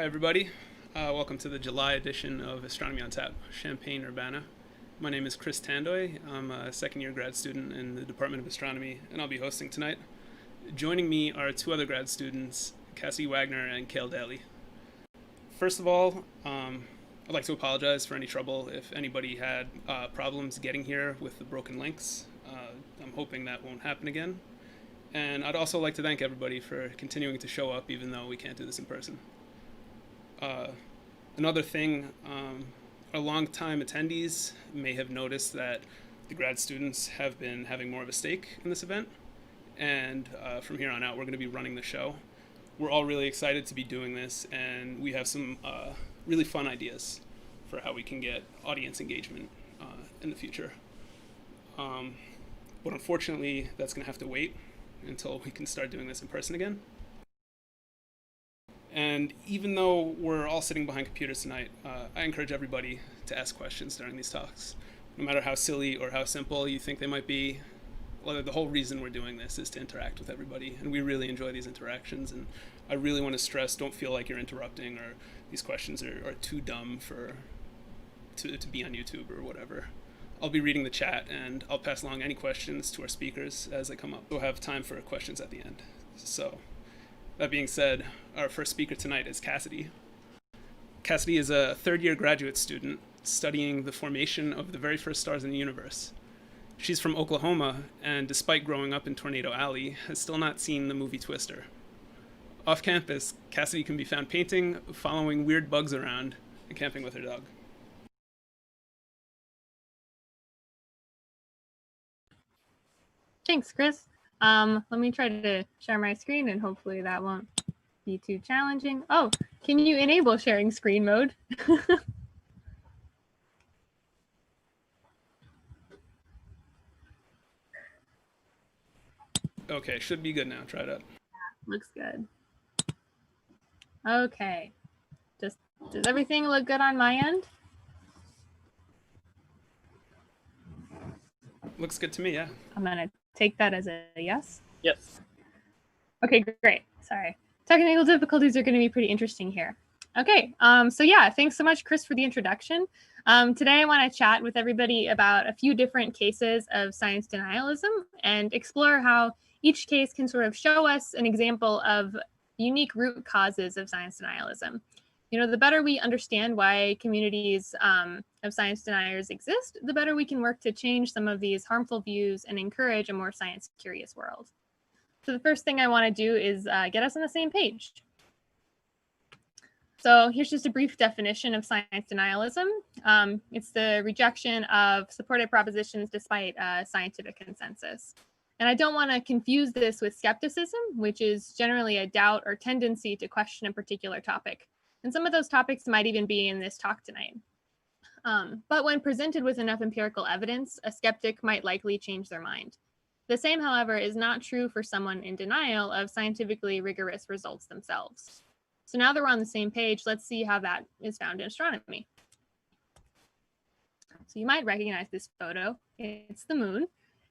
Hi, everybody. Welcome to the July edition of Astronomy on Tap, Champaign-Urbana. My name is Chris Tandoy. I'm a second-year grad student in the Department of Astronomy, and I'll be hosting tonight. Joining me are two other grad students, Cassidy Wagner and Cail Daley. First of all, I'd like to apologize for any trouble if anybody had problems getting here with the broken links. I'm hoping that won't happen again. And I'd also like to thank everybody for continuing to show up even though we can't do this in person. Another thing, our longtime attendees may have noticed that the grad students have been having more of a stake in this event, and from here on out we're going to be running the show. We're all really excited to be doing this, and we have some really fun ideas for how we can get audience engagement in the future. But unfortunately, that's going to have to wait until we can start doing this in person again. And even though we're all sitting behind computers tonight, I encourage everybody to ask questions during these talks. No matter how silly or how simple you think they might be, well, the whole reason we're doing this is to interact with everybody, and we really enjoy these interactions. And I really want to stress, don't feel like you're interrupting or these questions are too dumb to be on YouTube or whatever. I'll be reading the chat, and I'll pass along any questions to our speakers as they come up. We'll have time for questions at the end. So, that being said, our first speaker tonight is Cassidy. Cassidy is a third-year graduate student studying the formation of the very first stars in the universe. She's from Oklahoma, and despite growing up in Tornado Alley, has still not seen the movie Twister. Off campus, Cassidy can be found painting, following weird bugs around, and camping with her dog. Thanks, Chris. Let me try to share my screen and hopefully that won't be too challenging. Oh, can you enable sharing screen mode? Okay, should be good now. Try it out. Looks good. Okay. Does everything look good on my end? Looks good to me, yeah. I'm gonna take that as a yes. Yes. Okay, great. Sorry. Technical difficulties are going to be pretty interesting here. Okay, so yeah, thanks so much, Chris, for the introduction. Today I want to chat with everybody about a few different cases of science denialism and explore how each case can sort of show us an example of unique root causes of science denialism. You know, the better we understand why communities of science deniers exist, the better we can work to change some of these harmful views and encourage a more science-curious world. So the first thing I want to do is get us on the same page. So here's just a brief definition of science denialism. It's the rejection of supported propositions despite scientific consensus. And I don't want to confuse this with skepticism, which is generally a doubt or tendency to question a particular topic. And some of those topics might even be in this talk tonight. But when presented with enough empirical evidence, a skeptic might likely change their mind. The same, however, is not true for someone in denial of scientifically rigorous results themselves. So now that we're on the same page, let's see how that is found in astronomy. So you might recognize this photo. It's the moon.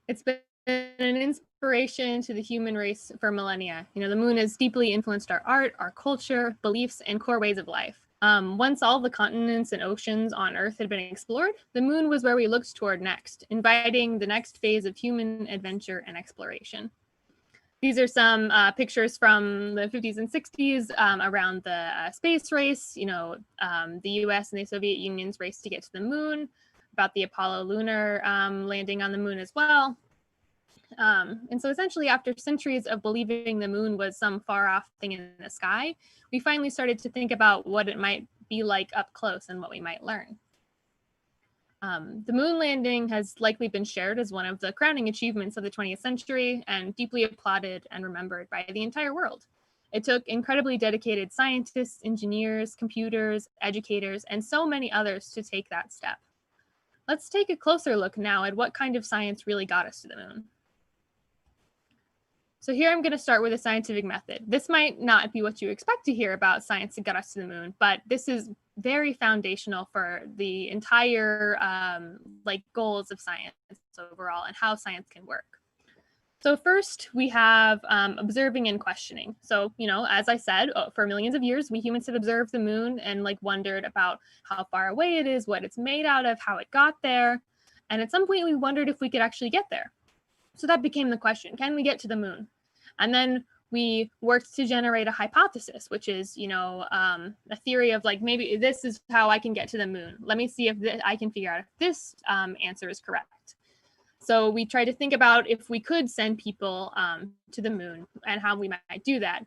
It's been an inspiration to the human race for millennia. You know, the moon has deeply influenced our art, our culture, beliefs, and core ways of life. Once all the continents and oceans on Earth had been explored, the moon was where we looked toward next, inviting the next phase of human adventure and exploration. These are some pictures from the 50s and 60s around the space race, you know, the US and the Soviet Union's race to get to the moon, about the Apollo lunar landing on the moon as well. And so essentially, after centuries of believing the moon was some far off thing in the sky, we finally started to think about what it might be like up close and what we might learn. The moon landing has likely been shared as one of the crowning achievements of the 20th century and deeply applauded and remembered by the entire world. It took incredibly dedicated scientists, engineers, computers, educators, and so many others to take that step. Let's take a closer look now at what kind of science really got us to the moon. So here I'm going to start with a scientific method. This might not be what you expect to hear about science that got us to the moon, but this is very foundational for the entire goals of science overall and how science can work. So first, we have observing and questioning. So, as I said, for millions of years, we humans have observed the moon and wondered about how far away it is, what it's made out of, how it got there. And at some point, we wondered if we could actually get there. So that became the question, can we get to the moon? And then we worked to generate a hypothesis, which is, a theory of maybe this is how I can get to the moon. Let me see if I can figure out if this answer is correct. So we tried to think about if we could send people to the moon and how we might do that,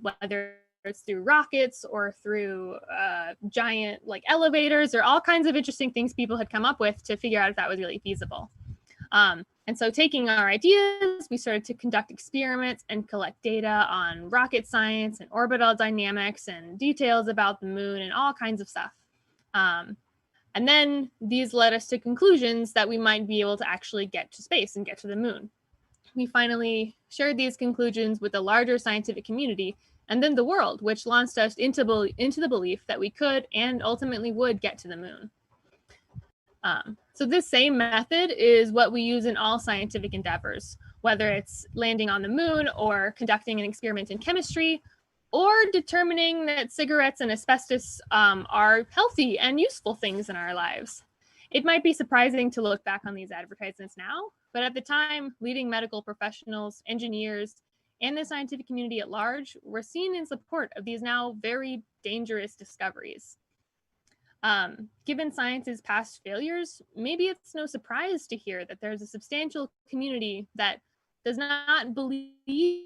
whether it's through rockets or through giant elevators or all kinds of interesting things people had come up with to figure out if that was really feasible. And so taking our ideas, we started to conduct experiments and collect data on rocket science and orbital dynamics and details about the moon and all kinds of stuff. And then these led us to conclusions that we might be able to actually get to space and get to the moon. We finally shared these conclusions with the larger scientific community and then the world, which launched us into the belief that we could and ultimately would get to the moon. So this same method is what we use in all scientific endeavors, whether it's landing on the moon or conducting an experiment in chemistry, or determining that cigarettes and asbestos are healthy and useful things in our lives. It might be surprising to look back on these advertisements now, but at the time, leading medical professionals, engineers, and the scientific community at large were seen in support of these now very dangerous discoveries. Given science's past failures, maybe it's no surprise to hear that there's a substantial community that does not believe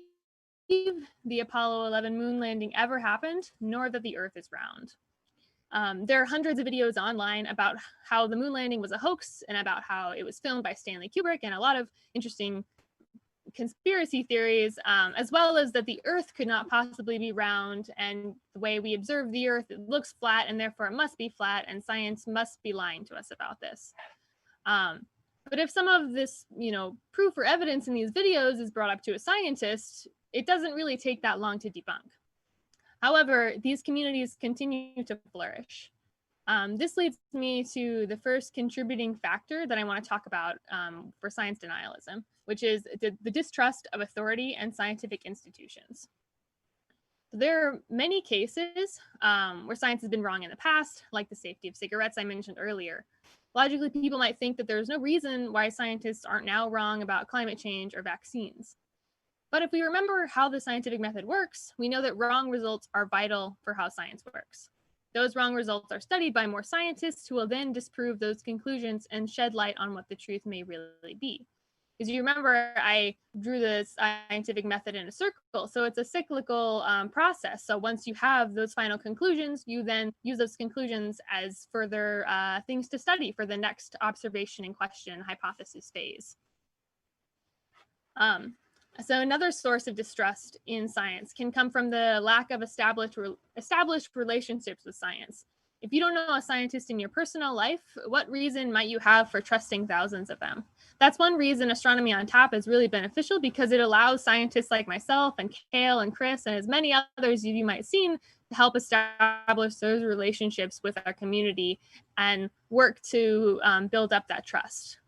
the Apollo 11 moon landing ever happened, nor that the Earth is round. There are hundreds of videos online about how the moon landing was a hoax and about how it was filmed by Stanley Kubrick, and a lot of interesting conspiracy theories, as well as that the Earth could not possibly be round, and the way we observe the Earth, it looks flat, and therefore it must be flat, and science must be lying to us about this. But if some of this, proof or evidence in these videos is brought up to a scientist, it doesn't really take that long to debunk. However, these communities continue to flourish. This leads me to the first contributing factor that I want to talk about for science denialism, which is the distrust of authority and scientific institutions. There are many cases where science has been wrong in the past, like the safety of cigarettes I mentioned earlier. Logically, people might think that there's no reason why scientists aren't now wrong about climate change or vaccines. But if we remember how the scientific method works, we know that wrong results are vital for how science works. Those wrong results are studied by more scientists who will then disprove those conclusions and shed light on what the truth may really be. As you remember, I drew the scientific method in a circle, so it's a cyclical process. So once you have those final conclusions, you then use those conclusions as further things to study for the next observation and question hypothesis phase. So another source of distrust in science can come from the lack of established relationships with science. If you don't know a scientist in your personal life, what reason might you have for trusting thousands of them? That's one reason Astronomy on Tap is really beneficial, because it allows scientists like myself and Cail and Chris and as many others you might have seen to help establish those relationships with our community and work to build up that trust.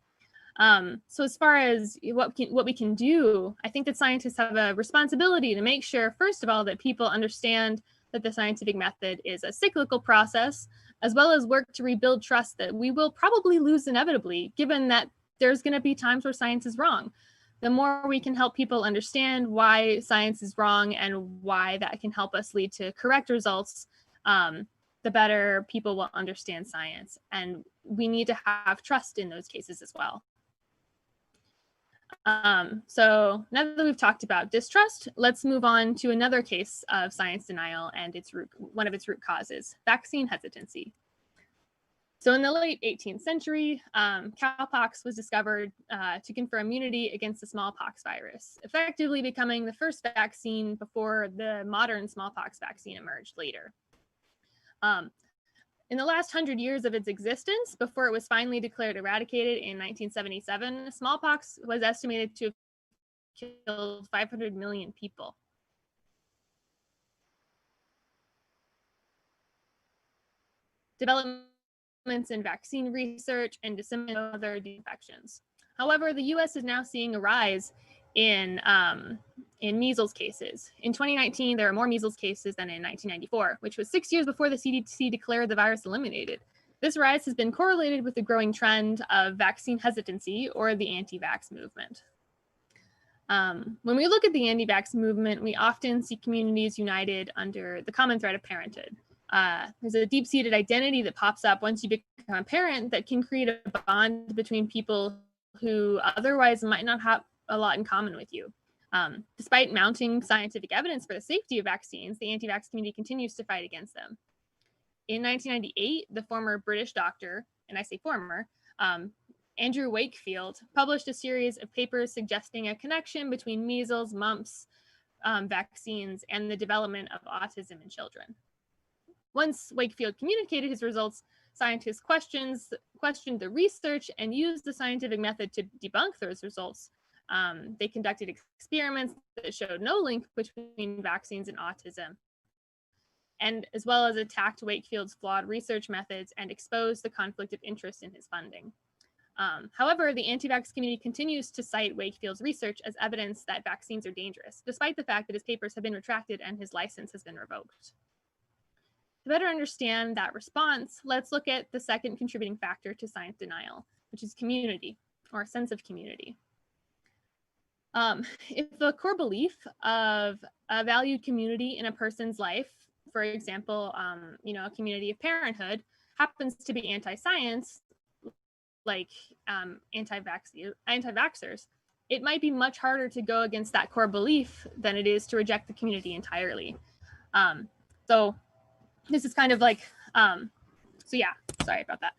So as far as what we can do, I think that scientists have a responsibility to make sure, first of all, that people understand that the scientific method is a cyclical process, as well as work to rebuild trust that we will probably lose inevitably, given that there's going to be times where science is wrong. The more we can help people understand why science is wrong and why that can help us lead to correct results, the better people will understand science. And we need to have trust in those cases as well. So now that we've talked about distrust, let's move on to another case of science denial and one of its root causes, vaccine hesitancy. So in the late 18th century, cowpox was discovered to confer immunity against the smallpox virus, effectively becoming the first vaccine before the modern smallpox vaccine emerged later. In the last 100 years of its existence, before it was finally declared eradicated in 1977, smallpox was estimated to have killed 500 million people. Developments in vaccine research and dissemination of other infections. However, the US is now seeing a rise in measles cases. In 2019, there are more measles cases than in 1994, which was 6 years before the CDC declared the virus eliminated. This rise has been correlated with the growing trend of vaccine hesitancy or the anti-vax movement. When we look at the anti-vax movement, we often see communities united under the common thread of parenthood. There's a deep-seated identity that pops up once you become a parent that can create a bond between people who otherwise might not have a lot in common with you. Despite mounting scientific evidence for the safety of vaccines, the anti-vax community continues to fight against them. In 1998, the former British doctor, and I say former, Andrew Wakefield, published a series of papers suggesting a connection between measles, mumps, vaccines, and the development of autism in children. Once Wakefield communicated his results, scientists questioned the research and used the scientific method to debunk those results. They conducted experiments that showed no link between vaccines and autism, and as well as attacked Wakefield's flawed research methods and exposed the conflict of interest in his funding. However, the anti-vax community continues to cite Wakefield's research as evidence that vaccines are dangerous, despite the fact that his papers have been retracted and his license has been revoked. To better understand that response, let's look at the second contributing factor to science denial, which is community, or a sense of community. If the core belief of a valued community in a person's life, for example, a community of parenthood, happens to be anti-science, like anti-vaxxers, it might be much harder to go against that core belief than it is to reject the community entirely. So this is kind of like, sorry about that.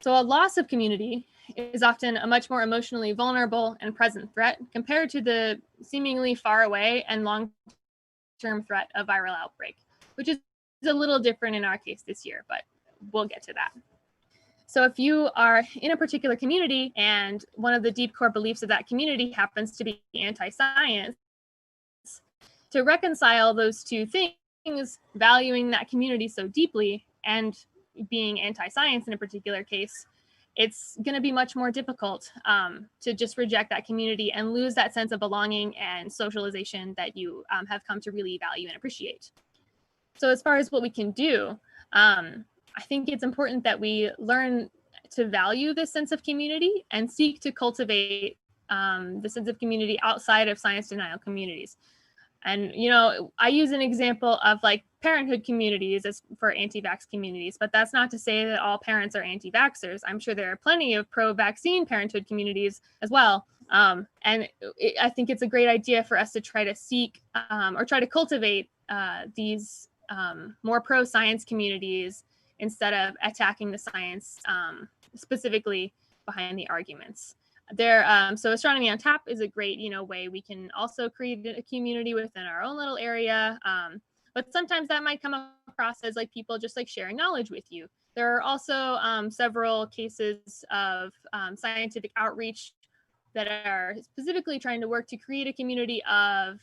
So a loss of community is often a much more emotionally vulnerable and present threat compared to the seemingly far away and long-term threat of viral outbreak, which is a little different in our case this year, but we'll get to that. So if you are in a particular community and one of the deep core beliefs of that community happens to be anti-science, to reconcile those two things, valuing that community so deeply and being anti-science in a particular case, it's going to be much more difficult to just reject that community and lose that sense of belonging and socialization that you have come to really value and appreciate. So as far as what we can do, I think it's important that we learn to value this sense of community and seek to cultivate the sense of community outside of science denial communities. And, I use an example of like parenthood communities as for anti-vax communities, but that's not to say that all parents are anti-vaxxers. I'm sure there are plenty of pro-vaccine parenthood communities as well. I think it's a great idea for us to try to seek or try to cultivate these more pro-science communities instead of attacking the science specifically behind the arguments. So Astronomy on Tap is a great, way we can also create a community within our own little area. But sometimes that might come across as like people just like sharing knowledge with you. There are also several cases of scientific outreach that are specifically trying to work to create a community of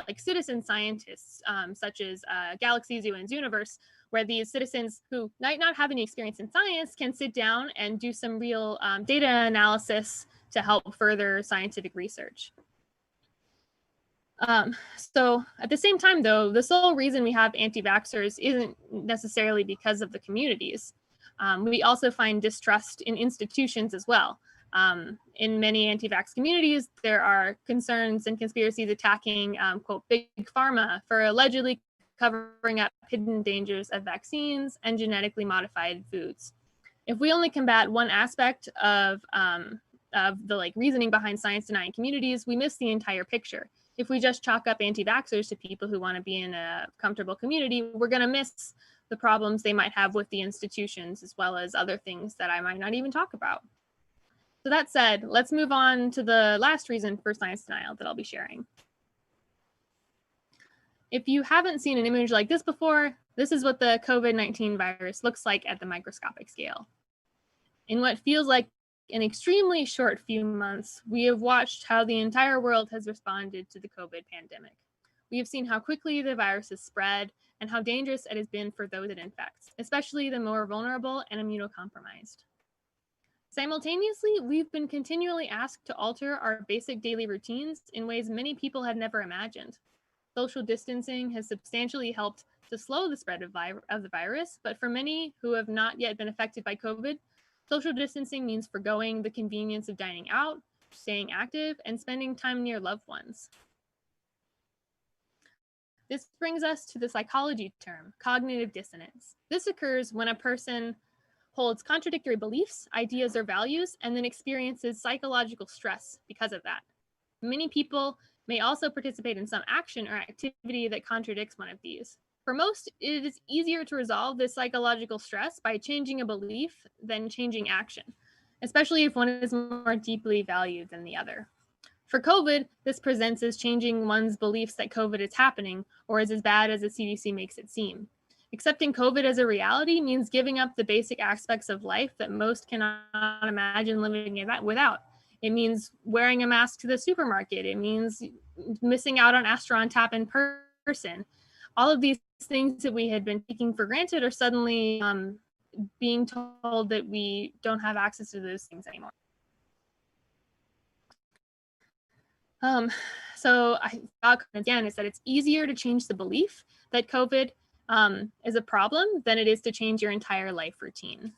like citizen scientists, such as Galaxy Zoo and Zooniverse, where these citizens who might not have any experience in science can sit down and do some real data analysis to help further scientific research. So at the same time, though, the sole reason we have anti-vaxxers isn't necessarily because of the communities. We also find distrust in institutions as well. In many anti-vax communities, there are concerns and conspiracies attacking, quote, big pharma for allegedly covering up hidden dangers of vaccines and genetically modified foods. If we only combat one aspect of the reasoning behind science denying communities, we miss the entire picture. If we just chalk up anti-vaxxers to people who want to be in a comfortable community, we're going to miss the problems they might have with the institutions, as well as other things that I might not even talk about. So that said, let's move on to the last reason for science denial that I'll be sharing. If you haven't seen an image like this before, this is what the COVID-19 virus looks like at the microscopic scale. In what feels like an extremely short few months, we have watched how the entire world has responded to the COVID pandemic. We have seen how quickly the virus has spread and how dangerous it has been for those it infects, especially the more vulnerable and immunocompromised. Simultaneously, we've been continually asked to alter our basic daily routines in ways many people had never imagined. Social distancing has substantially helped to slow the spread of the virus, but for many who have not yet been affected by COVID, social distancing means forgoing the convenience of dining out, staying active, and spending time near loved ones. This brings us to the psychology term, cognitive dissonance. This occurs when a person holds contradictory beliefs, ideas, or values, and then experiences psychological stress because of that. Many people may also participate in some action or activity that contradicts one of these. For most, it is easier to resolve this psychological stress by changing a belief than changing action, especially if one is more deeply valued than the other. For COVID, this presents as changing one's beliefs that COVID is happening or is as bad as the CDC makes it seem. Accepting COVID as a reality means giving up the basic aspects of life that most cannot imagine living without. It means wearing a mask to the supermarket. It means missing out on Astro Tap in person. All of these things that we had been taking for granted are suddenly being told that we don't have access to those things anymore. So I thought again is that it's easier to change the belief that COVID is a problem than it is to change your entire life routine.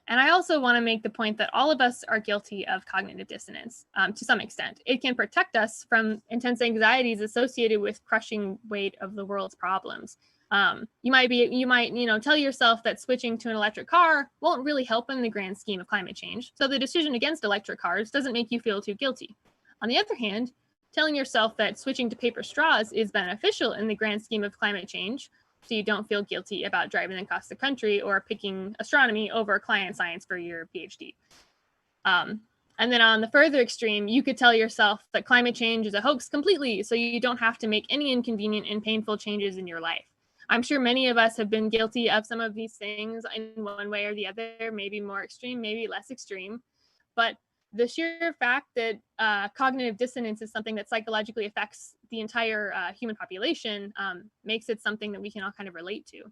And I also want to make the point that all of us are guilty of cognitive dissonance to some extent. It can protect us from intense anxieties associated with crushing weight of the world's problems. You might tell yourself that switching to an electric car won't really help in the grand scheme of climate change. So the decision against electric cars doesn't make you feel too guilty. On the other hand, telling yourself that switching to paper straws is beneficial in the grand scheme of climate change, so you don't feel guilty about driving across the country or picking astronomy over client science for your PhD. And then on the further extreme, you could tell yourself that climate change is a hoax completely, so you don't have to make any inconvenient and painful changes in your life. I'm sure many of us have been guilty of some of these things in one way or the other, maybe more extreme, maybe less extreme. But the sheer fact that cognitive dissonance is something that psychologically affects the entire human population makes it something that we can all kind of relate to.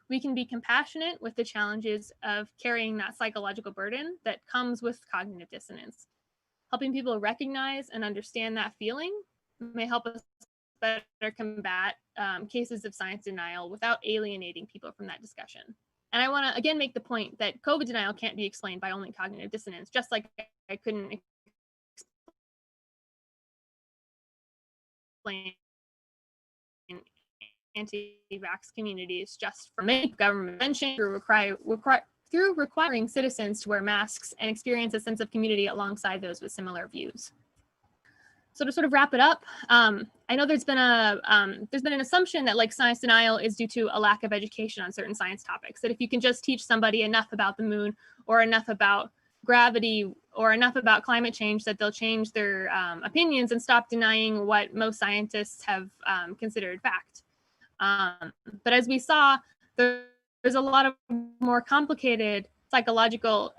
We can be compassionate with the challenges of carrying that psychological burden that comes with cognitive dissonance. Helping people recognize and understand that feeling may help us better combat cases of science denial without alienating people from that discussion. And I want to again make the point that COVID denial can't be explained by only cognitive dissonance, just like I couldn't explain anti-vax communities just from government intervention through requiring citizens to wear masks and experience a sense of community alongside those with similar views. So to sort of wrap it up, I know there's been an assumption that like science denial is due to a lack of education on certain science topics, that if you can just teach somebody enough about the moon or enough about gravity or enough about climate change that they'll change their opinions and stop denying what most scientists have considered fact. But as we saw, there's a lot of more complicated psychological,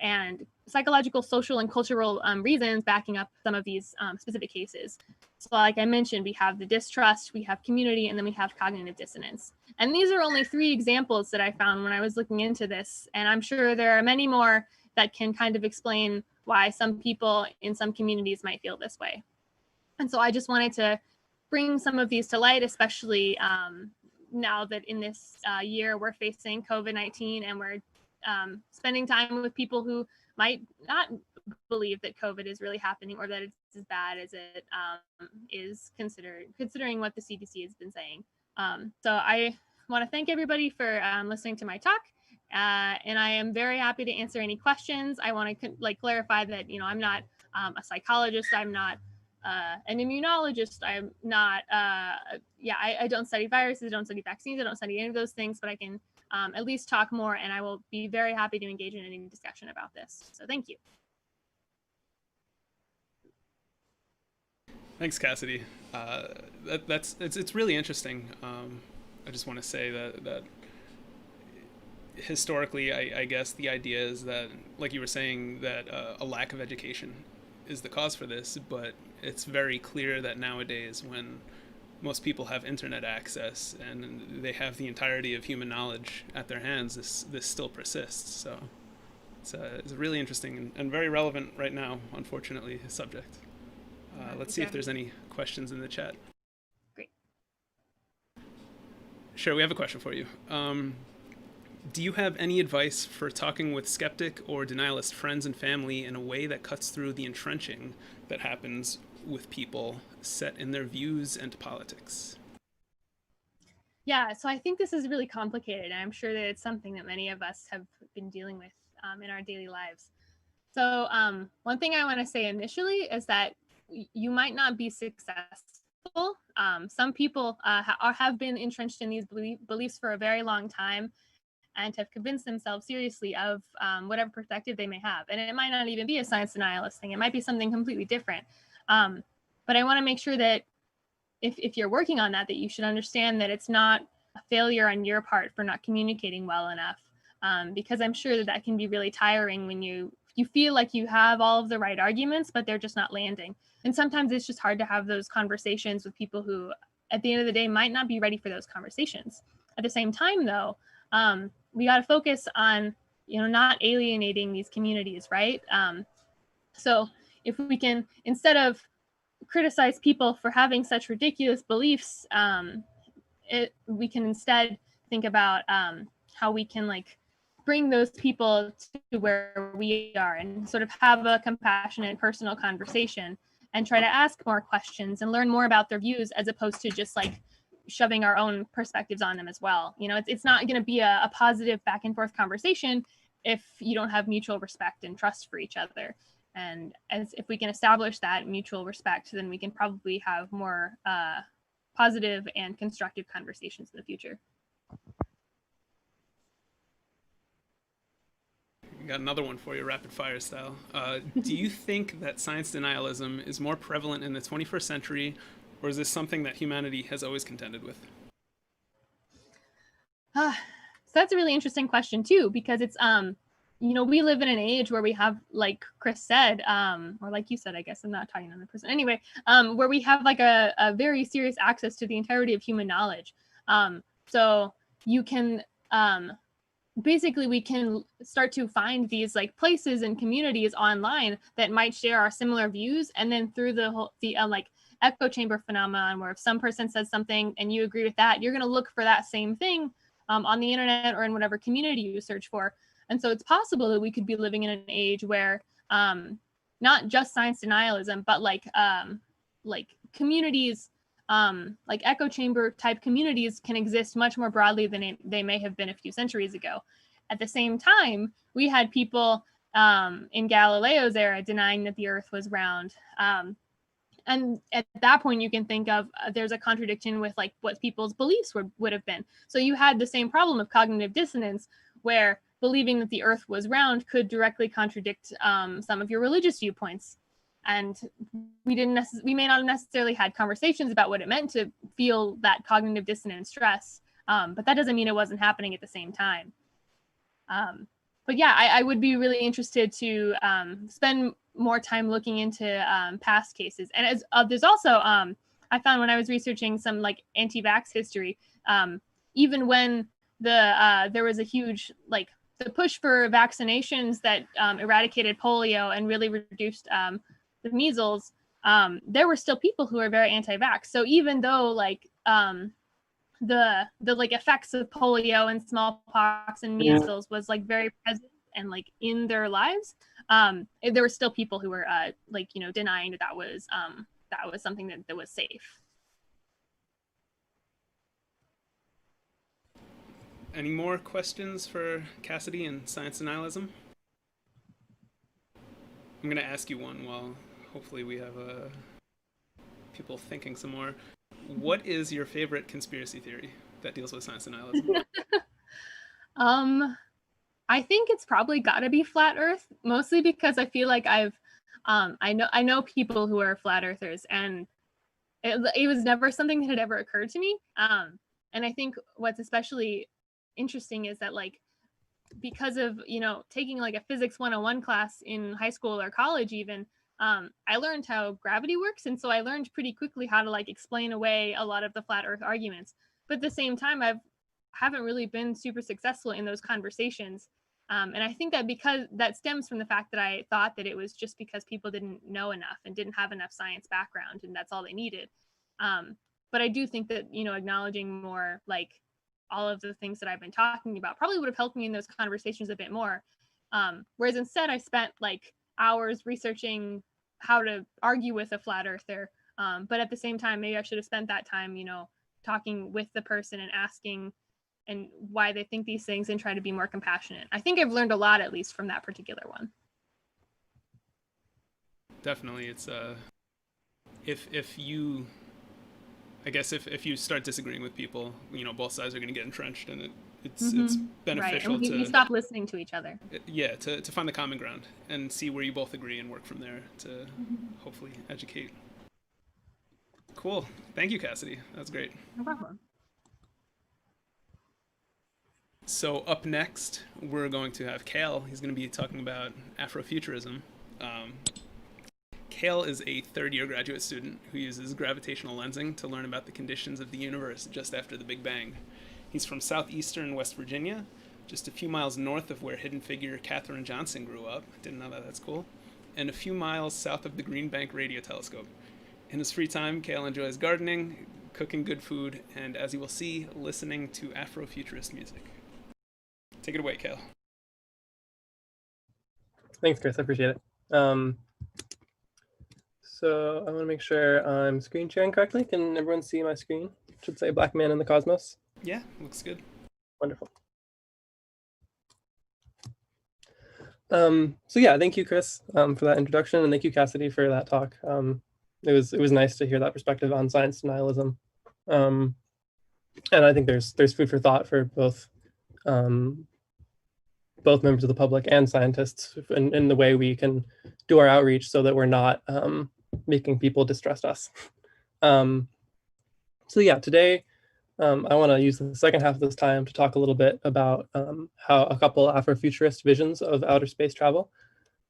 social, and cultural reasons backing up some of these specific cases. So like I mentioned, we have the distrust, we have community, and then we have cognitive dissonance. And these are only 3 examples that I found when I was looking into this. And I'm sure there are many more that can kind of explain why some people in some communities might feel this way. And so I just wanted to bring some of these to light, especially now that in this year we're facing COVID-19 and we're spending time with people who might not believe that COVID is really happening or that it's as bad as it is considering what the CDC has been saying. So I want to thank everybody for listening to my talk. And I am very happy to answer any questions. I want to clarify that, I'm not a psychologist. I'm not an immunologist. I'm not, I don't study viruses, I don't study vaccines, I don't study any of those things, but I can at least talk more, and I will be very happy to engage in any discussion about this. So thank you. Thanks, Cassidy. It's really interesting. I just want to say that historically, I guess the idea is that, like you were saying, that a lack of education is the cause for this, but it's very clear that nowadays, when most people have internet access and they have the entirety of human knowledge at their hands, this still persists. So It's a really interesting and very relevant right now, unfortunately, subject. Let's see if there's any questions in the chat. Great. Sure, we have a question for you. Do you have any advice for talking with skeptic or denialist friends and family in a way that cuts through the entrenching that happens with people set in their views and politics? Yeah, so I think this is really complicated. I'm sure that it's something that many of us have been dealing with in our daily lives. So one thing I want to say initially is that you might not be successful. Some people have been entrenched in these beliefs for a very long time and have convinced themselves seriously of whatever perspective they may have. And it might not even be a science denialist thing. It might be something completely different. But I want to make sure that if you're working on that, that you should understand that it's not a failure on your part for not communicating well enough. Because I'm sure that can be really tiring when you feel like you have all of the right arguments, but they're just not landing. And sometimes it's just hard to have those conversations with people who, at the end of the day, might not be ready for those conversations. At the same time, though, we got to focus on, not alienating these communities, right? So if we can, instead of criticize people for having such ridiculous beliefs, we can instead think about how we can bring those people to where we are and sort of have a compassionate personal conversation and try to ask more questions and learn more about their views, as opposed to just shoving our own perspectives on them as well. It's not going to be a positive back and forth conversation if you don't have mutual respect and trust for each other. And if we can establish that mutual respect, then we can probably have more positive and constructive conversations in the future. Got another one for you, rapid fire style. Do you think that science denialism is more prevalent in the 21st century, or is this something that humanity has always contended with? So that's a really interesting question too, because it's we live in an age where we have, like Chris said, or like you said, I guess I'm not talking to another person anyway, where we have a very serious access to the entirety of human knowledge. So you can basically we can start to find these places and communities online that might share our similar views, and then through the echo chamber phenomenon, where if some person says something and you agree with that, you're going to look for that same thing on the internet or in whatever community you search for. And so it's possible that we could be living in an age where not just science denialism, but communities, echo chamber type communities can exist much more broadly than they may have been a few centuries ago. At the same time, we had people in Galileo's era denying that the earth was round. And at that point, you can think of there's a contradiction with what people's beliefs would have been. So you had the same problem of cognitive dissonance, where believing that the earth was round could directly contradict some of your religious viewpoints. And we may not have necessarily had conversations about what it meant to feel that cognitive dissonance stress, but that doesn't mean it wasn't happening at the same time. But yeah, I would be really interested to spend more time looking into past cases. And there's also, I found when I was researching some anti-vax history, even when there was a huge the push for vaccinations that eradicated polio and really reduced the measles, there were still people who were very anti-vax. So even though the effects of polio and smallpox and measles was very present and in their lives, there were still people who were denying that was something that was safe. Any more questions for Cassidy and science denialism? I'm going to ask you one while hopefully we have people thinking some more. What is your favorite conspiracy theory that deals with science denialism? I think it's probably got to be flat Earth, mostly because I feel like I know people who are flat earthers, and it was never something that had ever occurred to me. And I think what's especially interesting is that because of taking a physics 101 class in high school or college even, I learned how gravity works, and so I learned pretty quickly how to explain away a lot of the flat earth arguments. But at the same time, haven't really been super successful in those conversations, And I think that because that stems from the fact that I thought that it was just because people didn't know enough and didn't have enough science background, and that's all they needed. But I do think that, acknowledging more like all of the things that I've been talking about probably would have helped me in those conversations a bit more. Whereas instead I spent like hours researching how to argue with a flat earther. But at the same time, maybe I should have spent that time, talking with the person and asking and why they think these things and try to be more compassionate. I think I've learned a lot, at least from that particular one. Definitely. It's if you, I guess if you start disagreeing with people, both sides are going to get entrenched, and it's beneficial right. And we stop listening to each other. Yeah, to find the common ground and see where you both agree and work from there to hopefully educate. Cool. Thank you, Cassidy. That was great. No problem. So up next, we're going to have Cail. He's going to be talking about Afrofuturism. Cail is a third-year graduate student who uses gravitational lensing to learn about the conditions of the universe just after the Big Bang. He's from southeastern West Virginia, just a few miles north of where hidden figure Katherine Johnson grew up. Didn't know that, that's cool. And a few miles south of the Green Bank Radio Telescope. In his free time, Cail enjoys gardening, cooking good food, and as you will see, listening to Afrofuturist music. Take it away, Cail. Thanks, Chris. I appreciate it. So I want to make sure I'm screen sharing correctly. Can everyone see my screen? It should say Black Man in the Cosmos. Yeah, looks good. Wonderful. So yeah, thank you, Chris, for that introduction, and thank you, Cassidy, for that talk. It was nice to hear that perspective on science denialism, and I think there's food for thought for both members of the public and scientists in the way we can do our outreach so that we're not making people distrust us. So yeah, today I want to use the second half of this time to talk a little bit about how a couple Afrofuturist visions of outer space travel.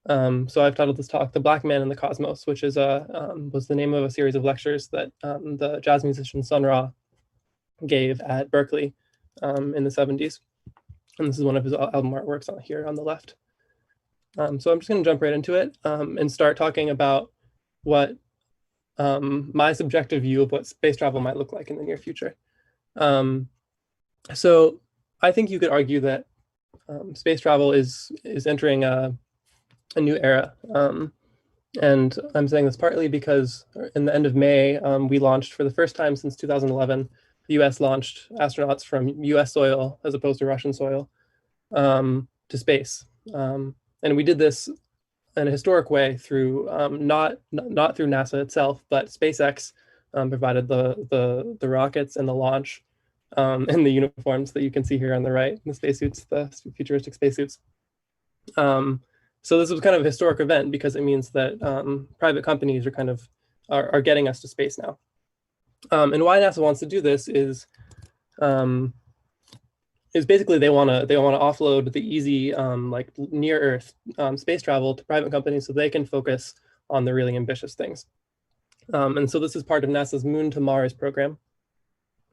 So I've titled this talk "The Black Man in the Cosmos," which is was the name of a series of lectures that the jazz musician Sun Ra gave at Berkeley in the 70s. And this is one of his album artworks on here on the left. So I'm just going to jump right into it and start talking about what my subjective view of what space travel might look like in the near future. So I think you could argue that space travel is entering a new era. And I'm saying this partly because in the end of May, we launched for the first time since 2011, the US launched astronauts from US soil as opposed to Russian soil to space. And we did this in a historic way through not through NASA itself, but SpaceX provided the rockets and the launch and the uniforms that you can see here on the right, the spacesuits, the futuristic spacesuits. So this was kind of a historic event because it means that private companies are getting us to space now. And why NASA wants to do this is basically they want to offload the easy like near Earth space travel to private companies so they can focus on the really ambitious things. And so this is part of NASA's Moon to Mars program.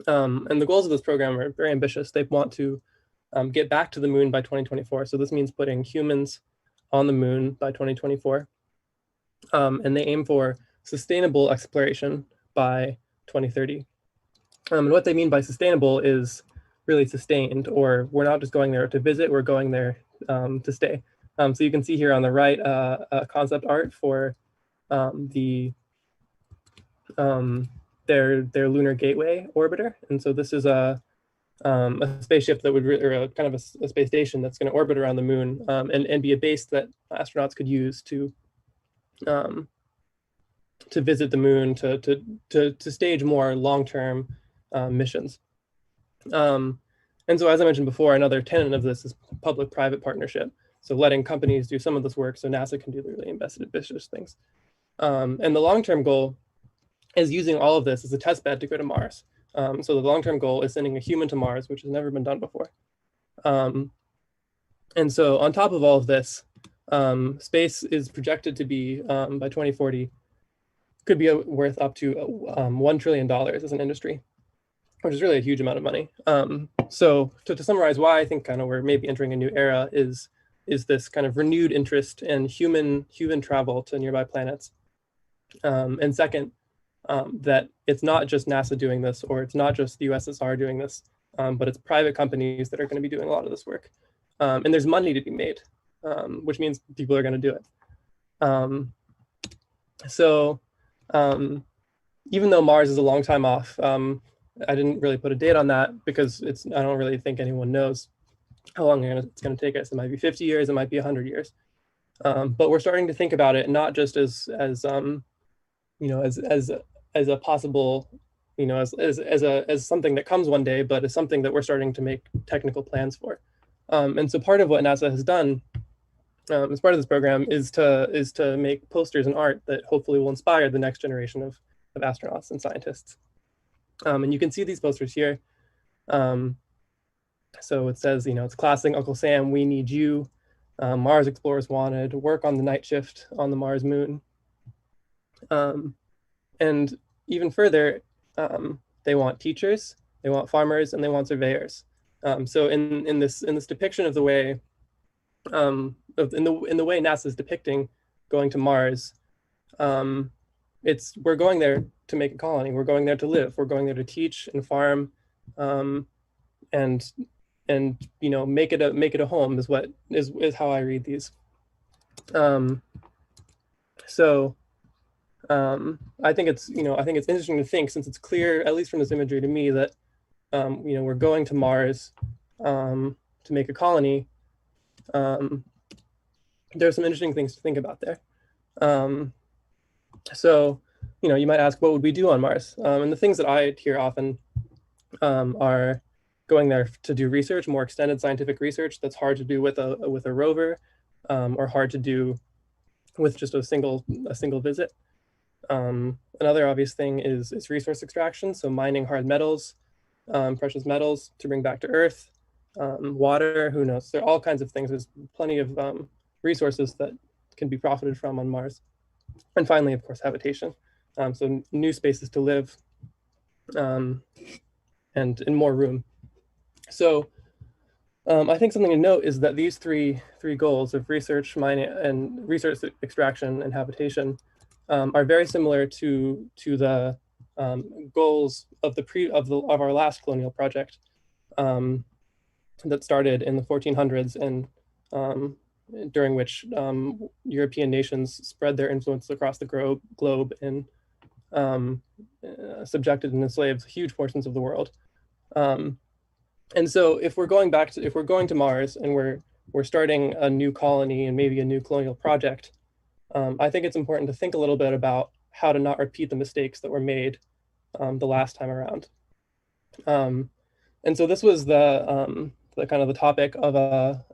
And the goals of this program are very ambitious. They want to get back to the moon by 2024. So this means putting humans on the moon by 2024. And they aim for sustainable exploration by 2030. And what they mean by sustainable is really sustained, or we're not just going there to visit, we're going there to stay. So you can see here on the right a concept art for their lunar gateway orbiter. And so this is a spaceship that would, or a kind of a space station that's going to orbit around the moon and be a base that astronauts could use to visit the moon, to stage more long-term missions. And so as I mentioned before, another tenet of this is public-private partnership. So letting companies do some of this work so NASA can do the really ambitious things. And the long-term goal is using all of this as a test bed to go to Mars. So the long-term goal is sending a human to Mars, which has never been done before. And so on top of all of this, space is projected to be, by 2040, could be worth up to $1 trillion as an industry, which is really a huge amount of money. So to summarize why I think kind of we're maybe entering a new era is this kind of renewed interest in human travel to nearby planets. And second, that it's not just NASA doing this, or it's not just the USSR doing this, but it's private companies that are going to be doing a lot of this work. And there's money to be made, which means people are going to do it. So even though Mars is a long time off, I didn't really put a date on that because I don't really think anyone knows how long it's going to take us. It might be 50 years, it might be 100 years. But we're starting to think about it not just as a possible, as something that comes one day, but as something that we're starting to make technical plans for. And so part of what NASA has done as part of this program is to make posters and art that hopefully will inspire the next generation of astronauts and scientists. And you can see these posters here. So it says, it's classing Uncle Sam, we need you. Mars explorers wanted, work on the night shift on the Mars moon. And even further, they want teachers, they want farmers, and they want surveyors. So in this depiction of the way, in the way NASA is depicting going to Mars, we're going there to make a colony. We're going there to live. We're going there to teach and farm, and make it a home is how I read these. So I think it's interesting to think, since it's clear, at least from this imagery to me, that we're going to Mars to make a colony. There's some interesting things to think about there. So you might ask, what would we do on Mars? And the things that I hear often are going there to do research, more extended scientific research that's hard to do with a rover, or hard to do with just a single visit. Another obvious thing is resource extraction, so mining hard metals, precious metals to bring back to Earth, water, who knows? There are all kinds of things. There's plenty of resources that can be profited from on Mars. And finally, of course, habitation. So new spaces to live, and in more room. So I think something to note is that these three goals of research, mining, and resource extraction and habitation are very similar to the goals of our last colonial project that started in the 1400s, and during which European nations spread their influence across the globe and subjected and enslaved huge portions of the world. And so if we're going to Mars and we're starting a new colony and maybe a new colonial project, I think it's important to think a little bit about how to not repeat the mistakes that were made the last time around. And so this was the kind of the topic of a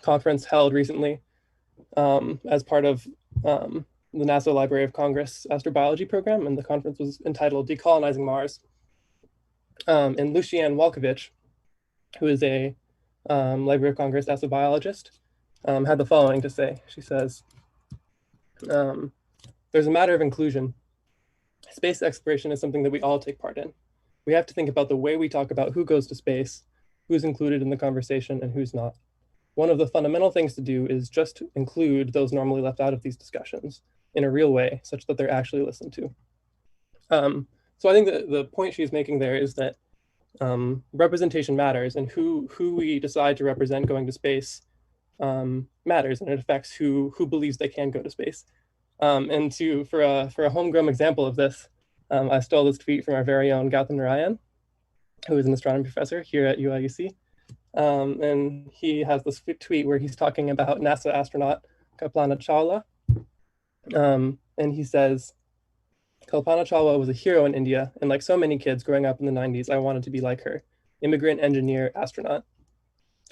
conference held recently as part of the NASA Library of Congress astrobiology program, and the conference was entitled Decolonizing Mars. And Lucianne Walkovich, who is a Library of Congress astrobiologist, had the following to say. She says, there's a matter of inclusion. Space exploration is something that we all take part in. We have to think about the way we talk about who goes to space, who's included in the conversation, and who's not. One of the fundamental things to do is just to include those normally left out of these discussions in a real way, such that they're actually listened to. So I think that the point she's making there is that representation matters, and who we decide to represent going to space matters, and it affects who believes they can go to space. And for a homegrown example of this, I stole this tweet from our very own Gautam Narayan, who is an astronomy professor here at UIUC. And he has this tweet where he's talking about NASA astronaut Kalpana Chawla. And he says, Kalpana Chawla was a hero in India, and like so many kids growing up in the 90s, I wanted to be like her, immigrant, engineer, astronaut.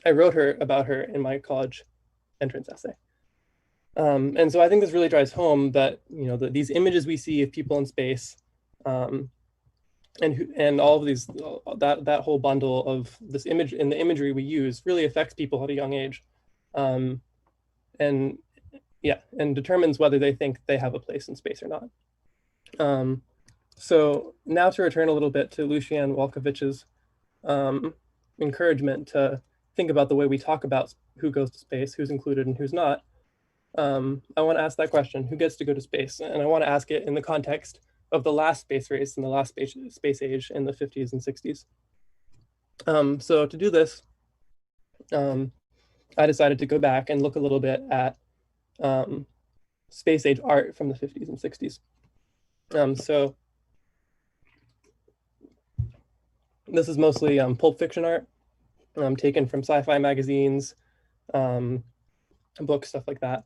I wrote about her in my college entrance essay. And so I think this really drives home that, these images we see of people in space, and all of these, that whole bundle of this image and the imagery we use really affects people at a young age, and determines whether they think they have a place in space or not. So now to return a little bit to Lucianne Walkovich's encouragement to think about the way we talk about who goes to space, who's included and who's not, I want to ask that question: who gets to go to space? And I want to ask it in the context of the last space race and the last space age in the 50s and 60s. So to do this, I decided to go back and look a little bit at space age art from the 50s and 60s. So this is mostly Pulp Fiction art, taken from sci-fi magazines, books, stuff like that.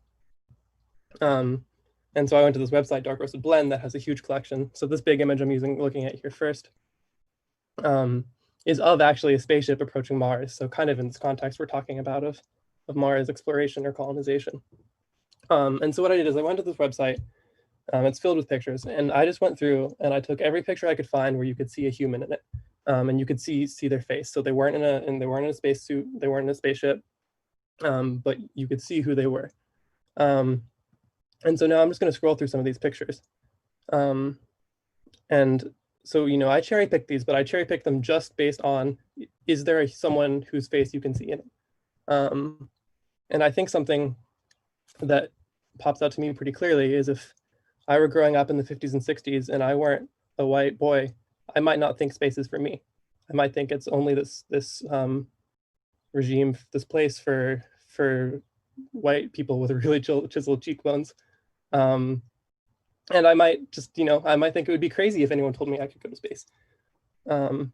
And so I went to this website, Dark Roasted Blend, that has a huge collection. So this big image I'm looking at here first, is of actually a spaceship approaching Mars. So kind of in this context we're talking about of Mars exploration or colonization. And so what I did is I went to this website. It's filled with pictures, and I just went through and I took every picture I could find where you could see a human in it, and you could see their face. So they weren't in a spacesuit, they weren't in a spaceship, but you could see who they were. And so now I'm just going to scroll through some of these pictures. And so, I cherry picked these, but I cherry picked them just based on, is there someone whose face you can see in it? And I think something that pops out to me pretty clearly is if I were growing up in the 50s and 60s and I weren't a white boy, I might not think space is for me. I might think it's only this regime, this place for white people with really chiseled cheekbones. And I might just, I might think it would be crazy if anyone told me I could go to space. And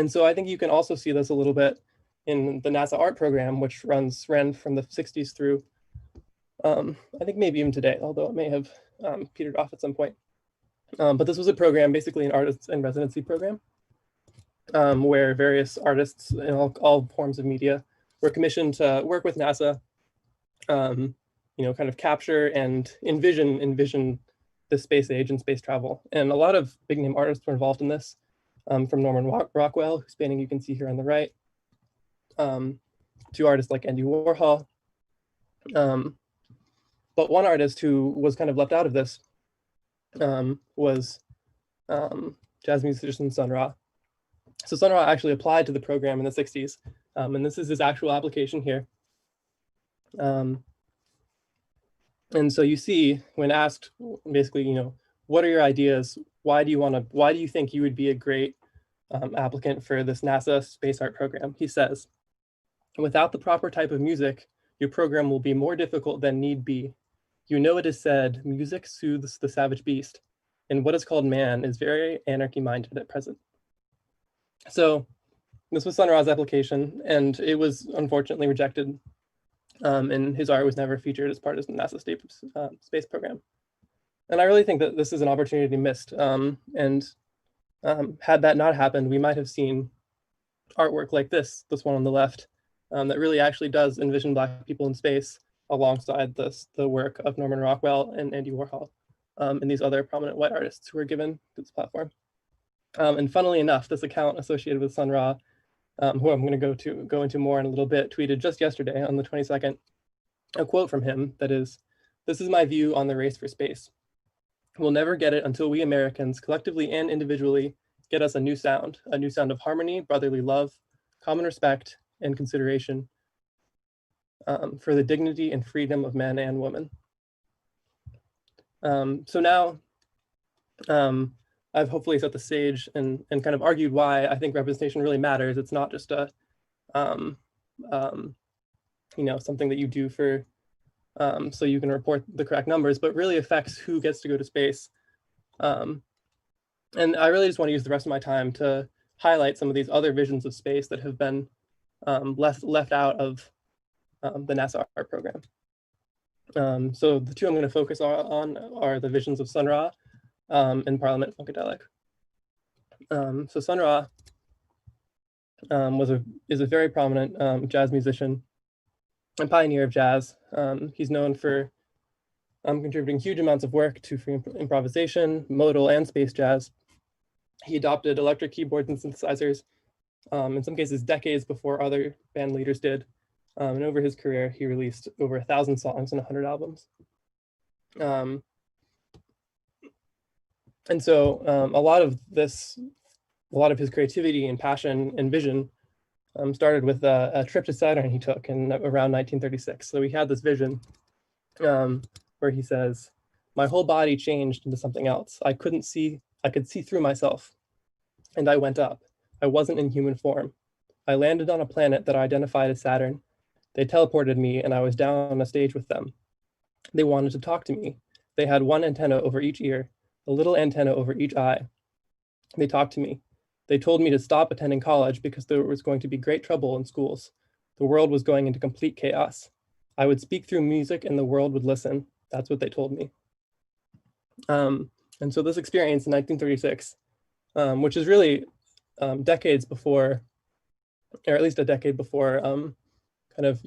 so I think you can also see this a little bit in the NASA art program, which ran from the 60s through, I think maybe even today, although it may have petered off at some point. But this was a program, basically an artist in residency program, where various artists in all forms of media were commissioned to work with NASA, kind of capture and envision the space age and space travel. And a lot of big name artists were involved in this, from Norman Rockwell, whose painting you can see here on the right, to artists like Andy Warhol. But one artist who was kind of left out of this was jazz musician Sun Ra. So Sun Ra actually applied to the program in the 60s, and this is his actual application here. And so you see, when asked, basically, what are your ideas? Why do you think you would be a great applicant for this NASA space art program? He says, without the proper type of music, your program will be more difficult than need be. It is said, music soothes the savage beast, and what is called man is very anarchy-minded at present. So this was Sun Ra's application, and it was unfortunately rejected, and his art was never featured as part of the NASA space program. And I really think that this is an opportunity missed, and had that not happened, we might have seen artwork like this one on the left, that really actually does envision Black people in space alongside the work of Norman Rockwell and Andy Warhol, and these other prominent white artists who were given this platform. And funnily enough, this account associated with Sun Ra, who I'm going to go into more in a little bit, tweeted just yesterday on the 22nd, a quote from him that is, "This is my view on the race for space. We'll never get it until we Americans, collectively and individually, get us a new sound of harmony, brotherly love, common respect, and consideration for the dignity and freedom of man and woman." So now I've hopefully set the stage and kind of argued why I think representation really matters. It's not just a, something that you do for, so you can report the correct numbers, but really affects who gets to go to space. And I really just want to use the rest of my time to highlight some of these other visions of space that have been left out of the NASA art program. So the two I'm going to focus on are the visions of Sun Ra and Parliament Funkadelic. So Sun Ra is a very prominent jazz musician and pioneer of jazz. He's known for contributing huge amounts of work to free improvisation, modal, and space jazz. He adopted electric keyboards and synthesizers, in some cases decades before other band leaders did. And over his career, he released over 1,000 songs and 100 albums. And so a lot of his creativity and passion and vision started with a trip to Saturn he took in around 1936. So he had this vision where he says, "My whole body changed into something else. I could see through myself. And I went up. I wasn't in human form. I landed on a planet that I identified as Saturn. They teleported me and I was down on a stage with them. They wanted to talk to me. They had one antenna over each ear, a little antenna over each eye. They talked to me. They told me to stop attending college because there was going to be great trouble in schools. The world was going into complete chaos. I would speak through music and the world would listen. That's what they told me." And so this experience in 1936, which is really decades before, or at least a decade before, kind of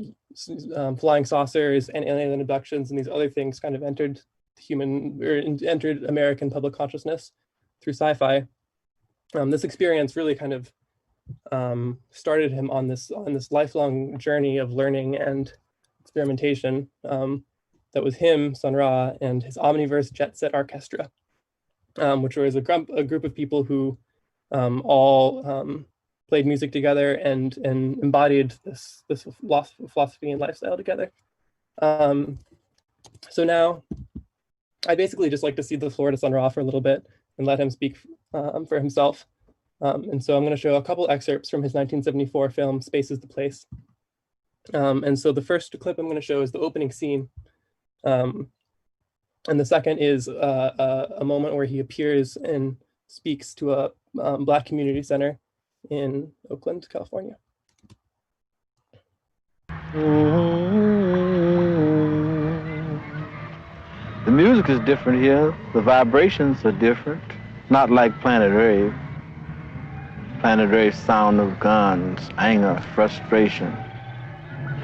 flying saucers and alien abductions and these other things kind of entered entered American public consciousness through sci-fi. This experience really kind of started him on this lifelong journey of learning and experimentation. That was him, Sun Ra, and his Omniverse Jet Set Orchestra, which was a group of people who all played music together and embodied this philosophy and lifestyle together. So now I basically just like to cede the floor to Sun Ra for a little bit and let him speak for himself. And so I'm going to show a couple excerpts from his 1974 film, Space is the Place. And so the first clip I'm going to show is the opening scene. And the second is a moment where he appears and speaks to a Black community center in Oakland, California. The music is different here. The vibrations are different. Not like Planet Earth. Planet Earth's sound of guns, anger, frustration.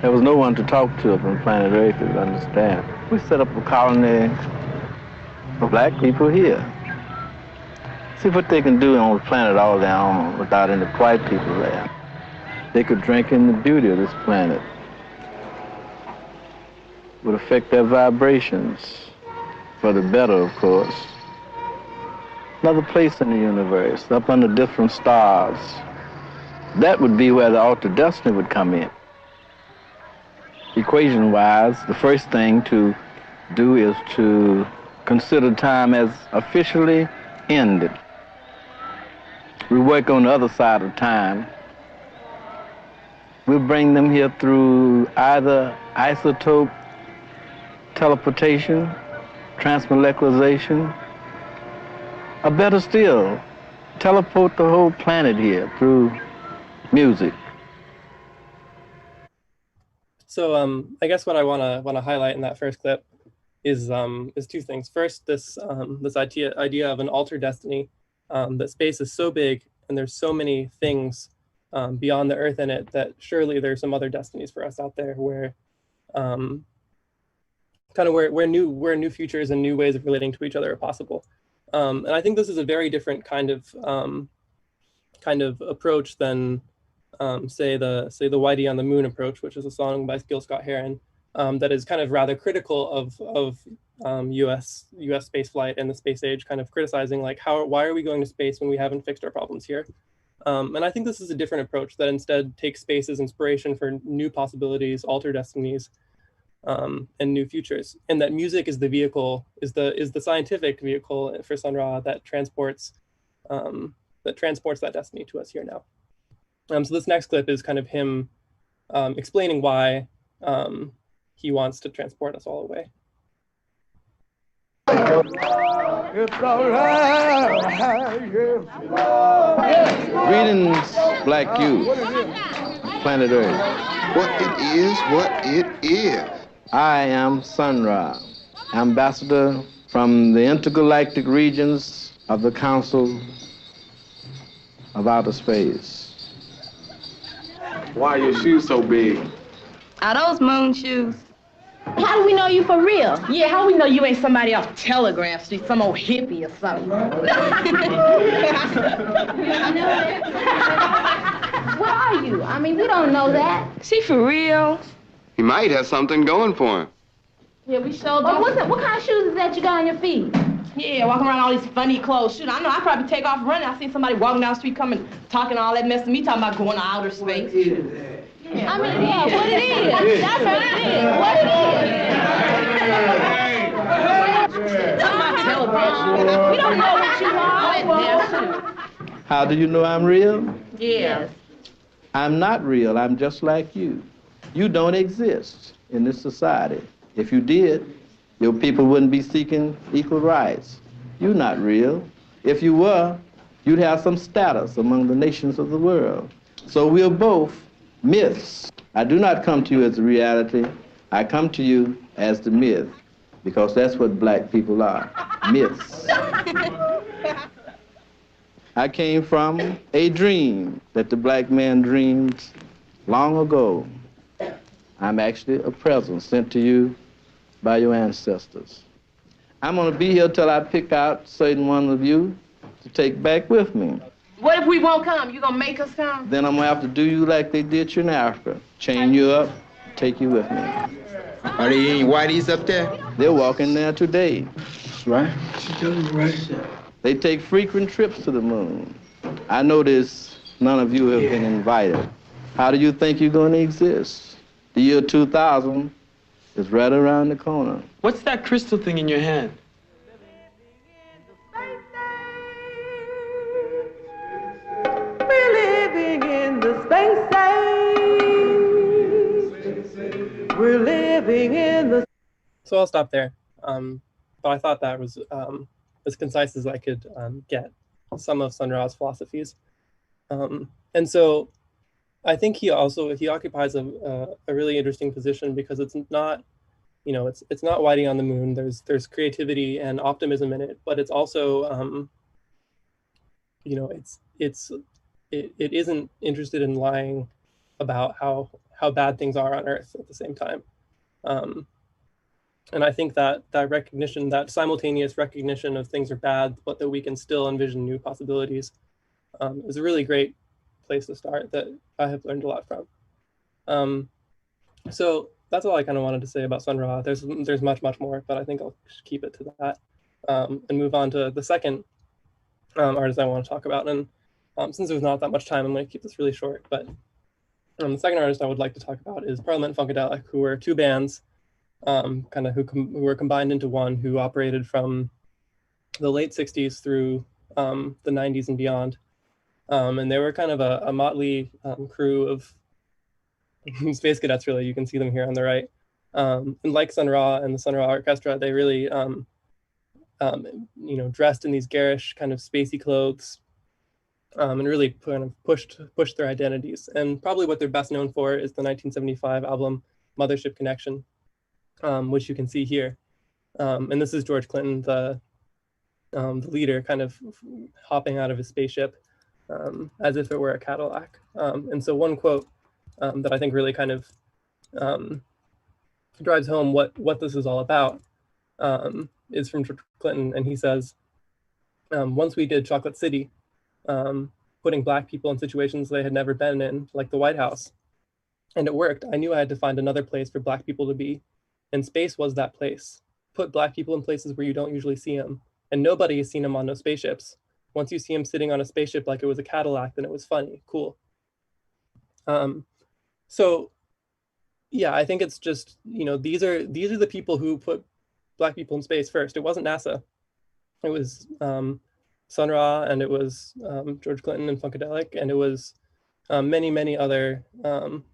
There was no one to talk to up on Planet Earth to understand. We set up a colony for Black people here. See what they can do on the planet all their own without any white people there. They could drink in the beauty of this planet. It would affect their vibrations, for the better, of course. Another place in the universe, up under different stars. That would be where the altered destiny would come in. Equation-wise, the first thing to do is to consider time as officially ended. We work on the other side of time. We'll bring them here through either isotope teleportation, transmolecularization, or better still, teleport the whole planet here through music. So I guess what I want to highlight in that first clip is two things. First, this idea of an altered destiny, that space is so big and there's so many things beyond the Earth in it that surely there's some other destinies for us out there where where new futures and new ways of relating to each other are possible. And I think this is a very different kind of approach than say the Whitey on the Moon approach, which is a song by Gil Scott-Heron that is kind of rather critical of U.S. space flight and the space age, kind of criticizing like why are we going to space when we haven't fixed our problems here? And I think this is a different approach that instead takes space as inspiration for new possibilities, altered destinies, and new futures, and that music is the vehicle, is the scientific vehicle for Sun Ra that transports that destiny to us here now. So this next clip is kind of him explaining why he wants to transport us all away. It's all right. Greetings, Black youth, planet Earth. What it is. I am Sun Ra, ambassador from the intergalactic regions of the Council of Outer Space. Why are your shoes so big? Are those moon shoes? How do we know you for real? Yeah, how we know you ain't somebody off Telegraph Street, some old hippie or something? What are you? I mean, we don't know that. She for real? He might have something going for him. Yeah, we sure do. What kind of shoes is that you got on your feet? Yeah, walking around all these funny clothes. Shoot, I know I'd probably take off running. I seen somebody walking down the street coming, talking all that mess to me, talking about going to outer space. Yeah, I mean, yeah, what it is. That's what it is. What it is. That's my television. We don't know what you are. How do you know I'm real? Yes. I'm not real. I'm just like you. You don't exist in this society. If you did, your people wouldn't be seeking equal rights. You're not real. If you were, you'd have some status among the nations of the world. So we're both myths. I do not come to you as a reality. I come to you as the myth, because that's what black people are, myths. I came from a dream that the black man dreamed long ago. I'm actually a present sent to you by your ancestors. I'm gonna be here till I pick out certain one of you to take back with me. What if we won't come? You gonna make us come? Then I'm gonna have to do you like they did you in Africa. Chain you up, take you with me. Are there any whiteys up there? They're walking there today. That's right. She's telling you right. They take frequent trips to the moon. I notice none of you have been invited. How do you think you're going to exist? The year 2000 is right around the corner. What's that crystal thing in your hand? We're living in the space age. We're living in the... So I'll stop there. But I thought that was as concise as I could get some of Sun Ra's philosophies. And so I think he occupies a really interesting position, because it's not, it's not Whitey on the moon. There's creativity and optimism in it, but it's also, it isn't interested in lying about how bad things are on Earth at the same time. And I think that recognition, that simultaneous recognition of things are bad, but that we can still envision new possibilities, is a really great place to start that I have learned a lot from. So that's all I kind of wanted to say about Sun Ra. There's much more, but I think I'll keep it to that and move on to the second artist I want to talk about. And since there's not that much time, I'm going to keep this really short. But the second artist I would like to talk about is Parliament Funkadelic, who were two bands who were combined into one, who operated from the late 60s through the 90s and beyond. And they were kind of a motley crew of space cadets, really. You can see them here on the right. And like Sun Ra and the Sun Ra Orchestra, they really dressed in these garish kind of spacey clothes, and really kind of pushed their identities. And probably what they're best known for is the 1975 album Mothership Connection, which you can see here. And this is George Clinton, the leader, kind of hopping out of his spaceship as if it were a Cadillac. And so one quote that I think really kind of drives home what this is all about is from George Clinton. And he says, once we did Chocolate City, putting Black people in situations they had never been in, like the White House. And it worked. I knew I had to find another place for Black people to be. And space was that place. Put Black people in places where you don't usually see them. And nobody has seen them on no spaceships. Once you see them sitting on a spaceship like it was a Cadillac, then it was funny, cool. So yeah, I think it's just, these are the people who put Black people in space first. It wasn't NASA. It was Sun Ra, and it was George Clinton and Funkadelic, and it was many other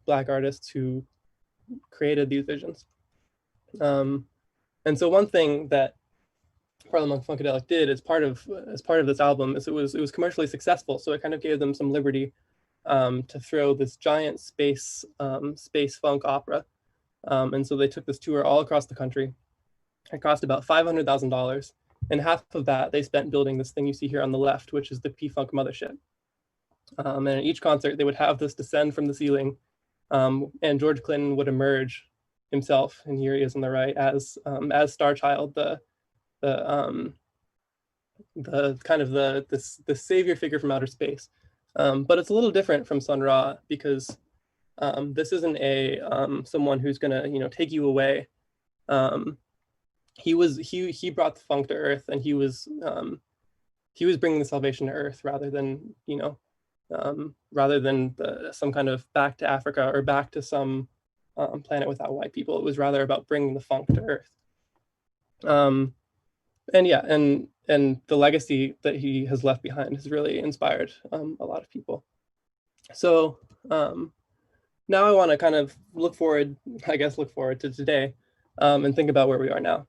Black artists who created these visions. And so one thing that Parliament Funkadelic did as part of this album is it was commercially successful, so it kind of gave them some liberty to throw this giant space funk opera. And so they took this tour all across the country. It cost about $500,000, and half of that they spent building this thing you see here on the left, which is the P-Funk Mothership. And at each concert, they would have this descend from the ceiling, and George Clinton would emerge himself, and here he is on the right, as Star Child, the kind of the savior figure from outer space. But it's a little different from Sun Ra, because this isn't someone who's gonna take you away he brought the funk to Earth, and he was bringing the salvation to Earth rather than some kind of back to Africa or back to some planet without white people. It was rather about bringing the funk to Earth. And the legacy that he has left behind has really inspired a lot of people. So now I want to kind of look forward to today and think about where we are now.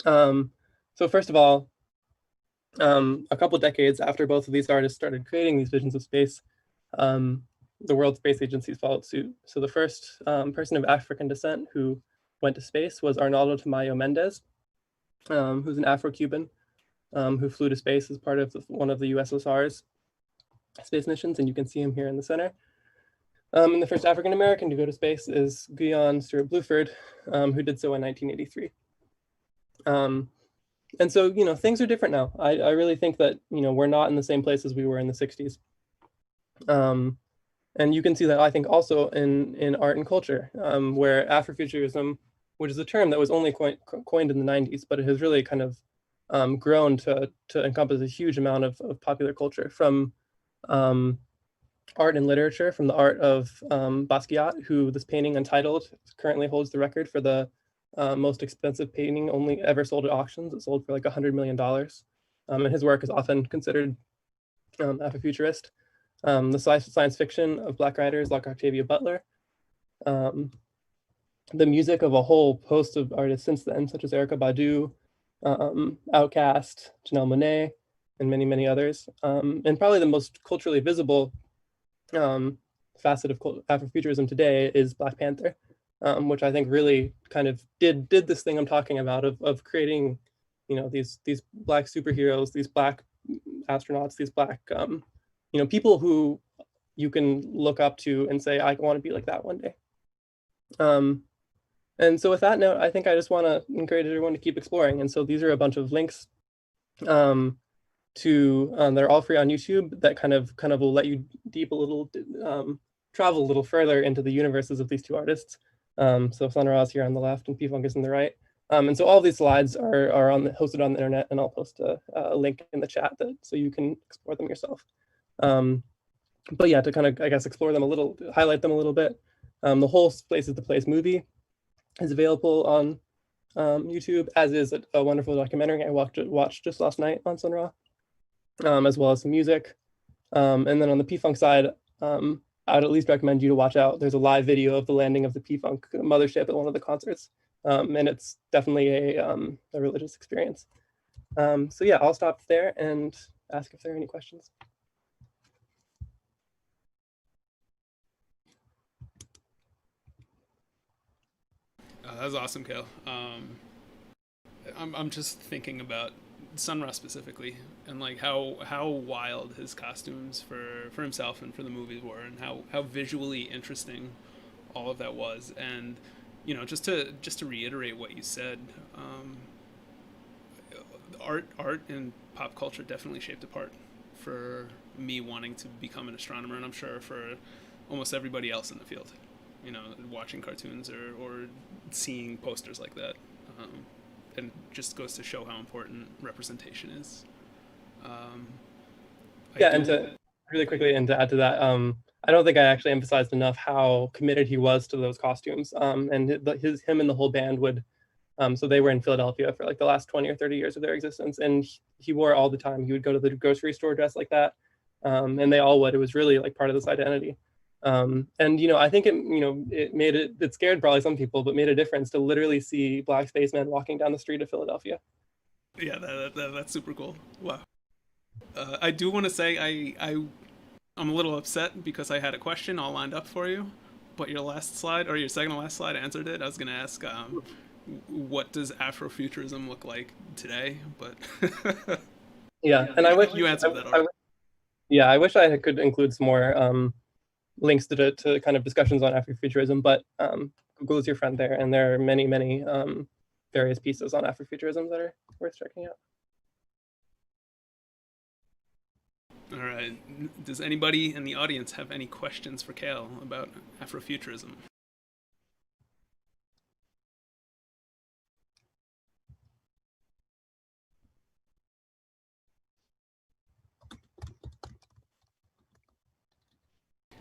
So first of all, a couple decades after both of these artists started creating these visions of space, the World Space Agencies followed suit. So the first person of African descent who went to space was Arnaldo Tamayo Mendez, who's an Afro-Cuban who flew to space as part of one of the USSR's space missions, and you can see him here in the center. And the first African American to go to space is Guion Stewart Bluford, who did so in 1983. And so, things are different now. I really think that, we're not in the same place as we were in the 60s. And you can see that, I think, also in art and culture, where Afrofuturism, which is a term that was only coined in the 90s, but it has really kind of grown to encompass a huge amount of popular culture, from art and literature, from the art of Basquiat, who this painting Untitled currently holds the record for the most expensive painting only ever sold at auctions. It sold for like $100 million. And his work is often considered Afrofuturist. The science fiction of Black writers like Octavia Butler. The music of a whole host of artists since then, such as Erykah Badu, Outkast, Janelle Monáe, and many, many others. And probably the most culturally visible facet of Afrofuturism today is Black Panther, which I think really kind of did this thing I'm talking about of creating, these Black superheroes, these Black astronauts, these Black, people who you can look up to and say, I want to be like that one day. And so with that note, I think I just want to encourage everyone to keep exploring. And so these are a bunch of links they're all free on YouTube that kind of will let you travel a little further into the universes of these two artists. So Sun Ra is here on the left and P-Funk is on the right. And so all these slides are hosted on the internet, and I'll post a link in the chat so you can explore them yourself. But yeah, to kind of, I guess, explore them a little, highlight them a little bit. The whole Place is the Place movie is available on YouTube, as is a wonderful documentary I watched just last night on Sun Ra, as well as some music. And then on the P-Funk side, I'd at least recommend you to watch out. There's a live video of the landing of the P-Funk mothership at one of the concerts. And it's definitely a religious experience. So yeah, I'll stop there and ask if there are any questions. That was awesome, Cail. I'm just thinking about Sun Ra specifically, and like how wild his costumes for himself and for the movies were, and how visually interesting all of that was. And just to reiterate what you said, art and pop culture definitely shaped a part for me wanting to become an astronomer, and I'm sure for almost everybody else in the field. Watching cartoons or seeing posters like that, and just goes to show how important representation is. And to really quickly, and to add to that, I don't think I actually emphasized enough how committed he was to those costumes. And him and the whole band would, so they were in Philadelphia for like the last 20 or 30 years of their existence, and he wore it all the time. He would go to the grocery store dressed like that, and they all would. It was really like part of this identity. And I think it scared probably some people, but made a difference to literally see Black spacemen walking down the street of Philadelphia. Yeah, that's super cool. Wow. I do want to say I'm a little upset because I had a question all lined up for you, but your last slide, or your second to last slide, answered it. I was going to ask, what does Afrofuturism look like today? But yeah, and I wish you answered that already. I wish I could include some more links to kind of discussions on Afrofuturism, but Google is your friend there, and there are many, many various pieces on Afrofuturism that are worth checking out. All right. Does anybody in the audience have any questions for Cail about Afrofuturism?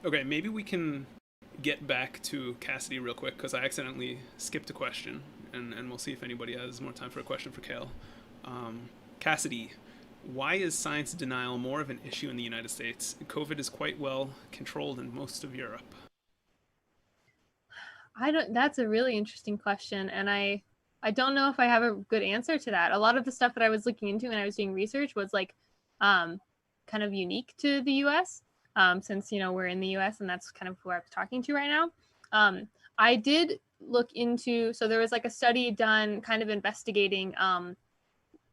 Okay, maybe we can get back to Cassidy real quick because I accidentally skipped a question, and we'll see if anybody has more time for a question for Cail. Cassidy, why is science denial more of an issue in the United States? COVID is quite well controlled in most of Europe. That's a really interesting question, and I don't know if I have a good answer to that. A lot of the stuff that I was looking into when I was doing research was like kind of unique to the US, since we're in the US and that's kind of who I was talking to right now. I did look into, so there was like a study done kind of investigating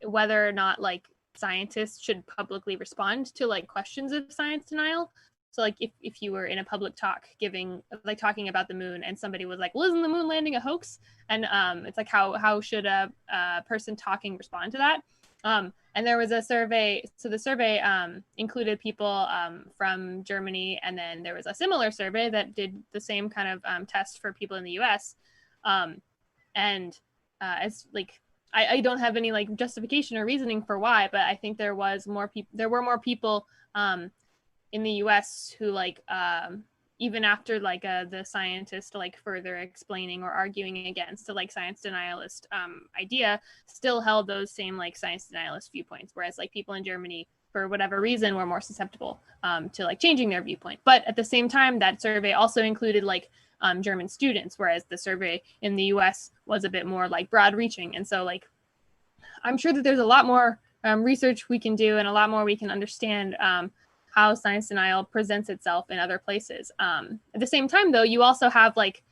whether or not like scientists should publicly respond to like questions of science denial. So like if you were in a public talk giving like talking about the moon and somebody was like, well, isn't the moon landing a hoax? And it's like how should a person talking respond to that? And there was a survey. So the survey included people from Germany, and then there was a similar survey that did the same kind of test for people in the US. And as like I don't have any like justification or reasoning for why, but I think there were more people in the US who like even after like the scientist like further explaining or arguing against the like science denialist idea still held those same like science denialist viewpoints, whereas like people in Germany for whatever reason were more susceptible to like changing their viewpoint. But at the same time, that survey also included like German students, whereas the survey in the US was a bit more like broad reaching. And so like I'm sure that there's a lot more research we can do and a lot more we can understand how science denial presents itself in other places. At the same time, though, you also have like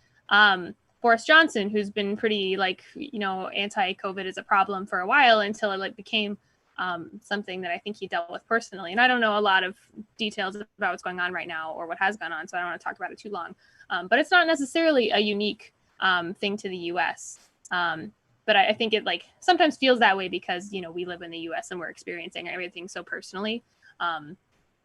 Boris Johnson, who's been pretty like, anti-COVID is a problem for a while until it like became something that I think he dealt with personally. And I don't know a lot of details about what's going on right now or what has gone on, so I don't want to talk about it too long. But it's not necessarily a unique thing to the US. But I think it like sometimes feels that way because, we live in the US and we're experiencing everything so personally.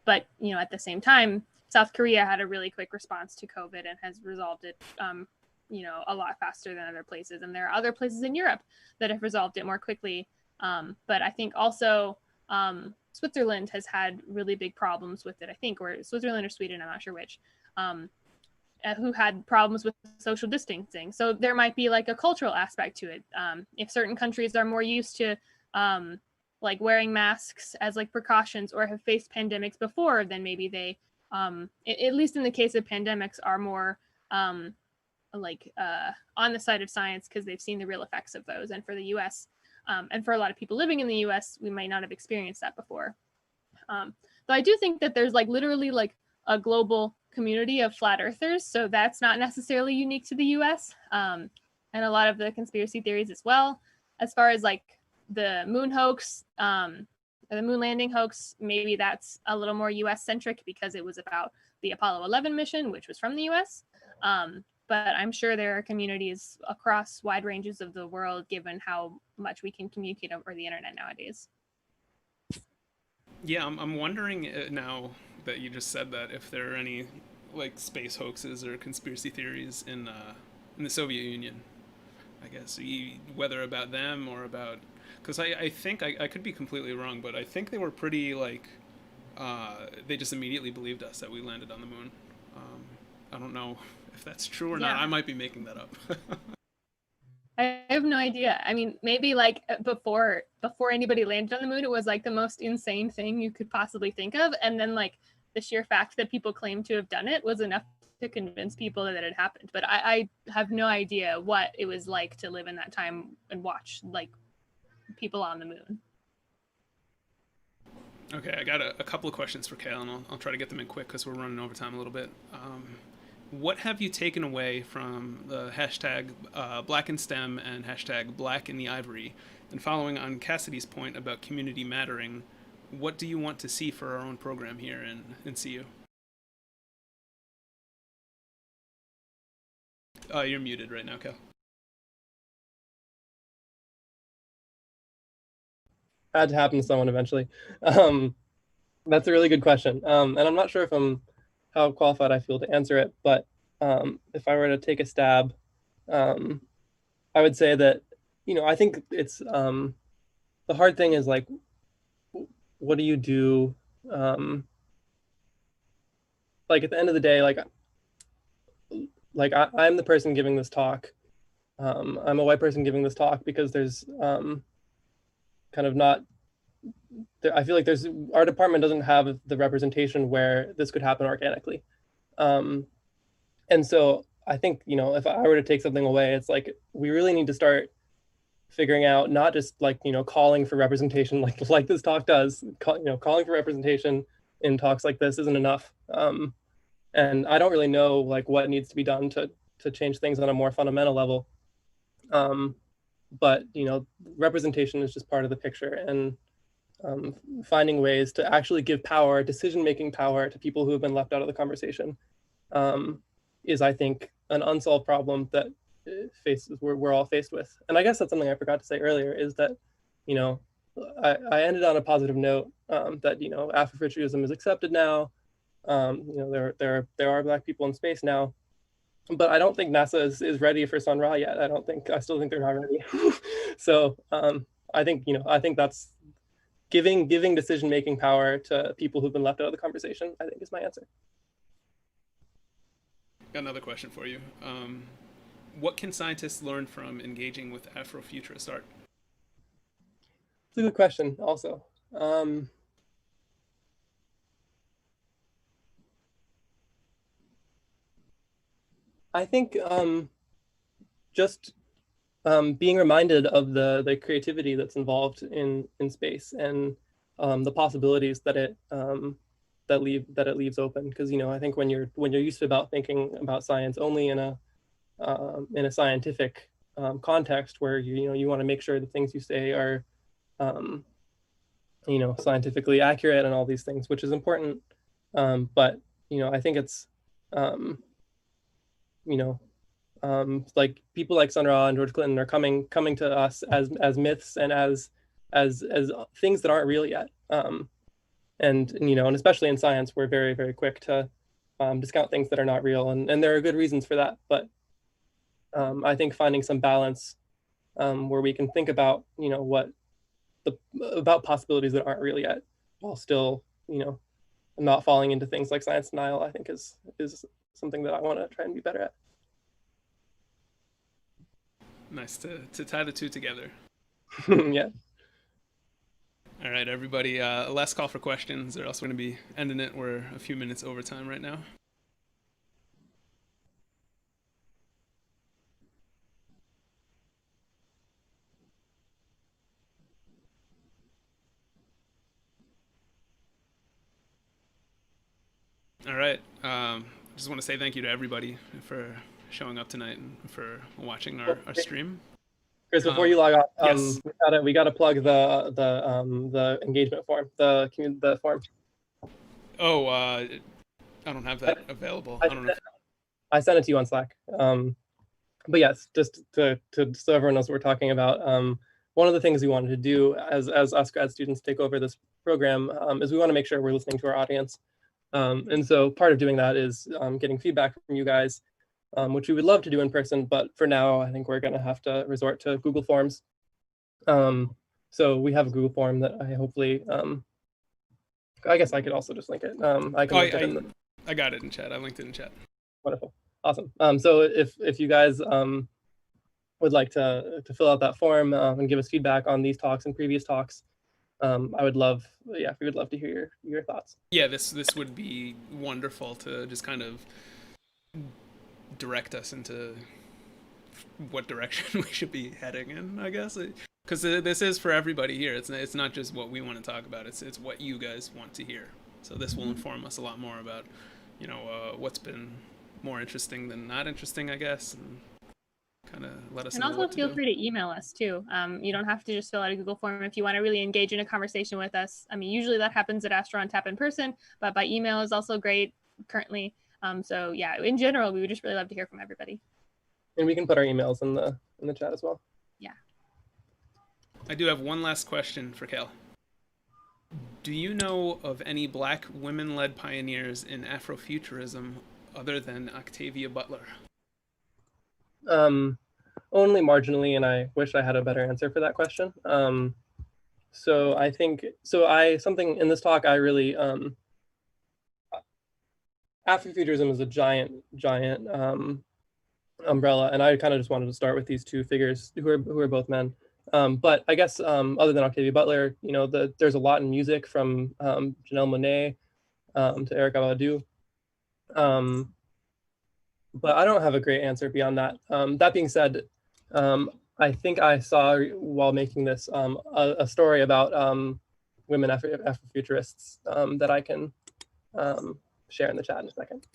But, at the same time, South Korea had a really quick response to COVID and has resolved it, a lot faster than other places. And there are other places in Europe that have resolved it more quickly. But I think also Switzerland has had really big problems with it, I think, or Switzerland or Sweden, I'm not sure which, who had problems with social distancing. So there might be like a cultural aspect to it. If certain countries are more used to like wearing masks as like precautions or have faced pandemics before, then maybe they, at least in the case of pandemics, are more on the side of science because they've seen the real effects of those. And for the US, and for a lot of people living in the US, we might not have experienced that before. Though I do think that there's like literally like a global community of flat earthers, so that's not necessarily unique to the US, and a lot of the conspiracy theories as well. As far as like the moon hoax, the moon landing hoax, maybe that's a little more US centric because it was about the Apollo 11 mission, which was from the US. But I'm sure there are communities across wide ranges of the world given how much we can communicate over the internet nowadays. Yeah, I'm wondering now that you just said that if there are any like space hoaxes or conspiracy theories in the Soviet Union, I guess, whether about them or about, because I think I could be completely wrong, but I think they were pretty like they just immediately believed us that we landed on the moon. I don't know if that's true or not. I might be making that up. I have no idea. I mean, maybe like before anybody landed on the moon, it was like the most insane thing you could possibly think of. And then like the sheer fact that people claim to have done it was enough to convince people that it had happened. But I have no idea what it was like to live in that time and watch like people on the moon. Okay, I got a couple of questions for Cail, and I'll try to get them in quick because we're running over time a little bit. What have you taken away from the hashtag Black in STEM and hashtag Black in the Ivory? And following on Cassidy's point about community mattering, what do you want to see for our own program here in CU? You're muted right now, Cail. Had to happen to someone eventually. That's a really good question. And I'm not sure how qualified I feel to answer it, but if I were to take a stab, I would say that, I think it's the hard thing is like, what do you do like at the end of the day, I'm the person giving this talk. I'm a white person giving this talk because there's kind of not, I feel like our department doesn't have the representation where this could happen organically. And so I think, if I were to take something away, it's like, we really need to start figuring out, not just calling for representation like this talk does, calling for representation in talks like this isn't enough. And I don't really know what needs to be done to change things on a more fundamental level. But representation is just part of the picture, and finding ways to actually give power, decision-making power, to people who have been left out of the conversation is, I think, an unsolved problem that we're all faced with. And I guess that's something I forgot to say earlier, is that I ended on a positive note, that Afrofuturism is accepted now. There are Black people in space now, but I don't think NASA is ready for Sun Ra yet. I still think they're not ready. So I think that's giving decision-making power to people who've been left out of the conversation, I think, is my answer. Got another question for you. What can scientists learn from engaging with Afrofuturist art? It's a good question also. I think just being reminded of the creativity that's involved in space, and the possibilities that it leaves open. Because I think when you're used to about thinking about science only in a scientific context, where you want to make sure the things you say are scientifically accurate and all these things, which is important. But I think it's like people like Sun Ra and George Clinton are coming to us as myths and as things that aren't real yet. And especially in science, we're very, very quick to discount things that are not real, and there are good reasons for that. But I think finding some balance where we can think about about possibilities that aren't real yet, while still not falling into things like science denial, I think is something that I want to try and be better at. Nice to tie the two together. Yeah. All right, everybody. Last call for questions, or else we're going to be ending it. We're a few minutes over time right now. All right. Just want to say thank you to everybody for showing up tonight and for watching our stream. Chris, before you log off, yes. we gotta plug the engagement form, the form. Oh, I don't have that available. I don't know. I sent it to you on Slack. But yes, just so everyone knows what we're talking about. One of the things we wanted to do as us grad students take over this program is we want to make sure we're listening to our audience. And so part of doing that is getting feedback from you guys, which we would love to do in person, but for now, I think we're going to have to resort to Google Forms. So we have a Google form that I hopefully, I guess I could also just link it. I got it in chat. I linked it in chat. Wonderful. Awesome. So if you guys would like to fill out that form and give us feedback on these talks and previous talks, I would love, we would love to hear your thoughts. Yeah, this would be wonderful to just kind of direct us into what direction we should be heading in, I guess. Because this is for everybody here. It's not just what we want to talk about. It's what you guys want to hear. So this will inform us a lot more about, what's been more interesting than not interesting, I guess. And kind of let us know. And also feel free to email us too. You don't have to just fill out a Google form if you want to really engage in a conversation with us. I mean, usually that happens at Astro on Tap in person, but by email is also great currently. So yeah, in general, we would just really love to hear from everybody. And we can put our emails in the chat as well. Yeah. I do have one last question for Cail. Do you know of any Black women-led pioneers in Afrofuturism other than Octavia Butler? Only marginally, and I wish I had a better answer for that question. So I think, something in this talk, I really, Afrofuturism is a giant umbrella, and I kind of just wanted to start with these two figures who are both men. But I guess other than Octavia Butler, there's a lot in music from Janelle Monáe to Erykah Badu. But I don't have a great answer beyond that. That being said, I think I saw while making this a story about women Afrofuturists that I can share in the chat in a second.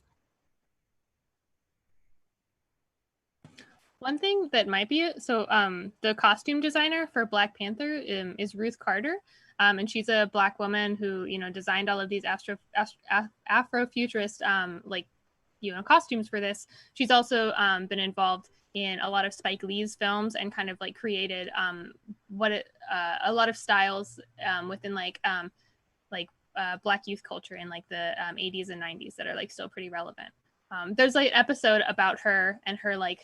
One thing that might be the costume designer for Black Panther is Ruth Carter, and she's a Black woman who designed all of these Afrofuturist costumes for this. She's also been involved in a lot of Spike Lee's films and kind of like created a lot of styles within Black youth culture in like the 80s and 90s that are like still pretty relevant. There's like an episode about her and her like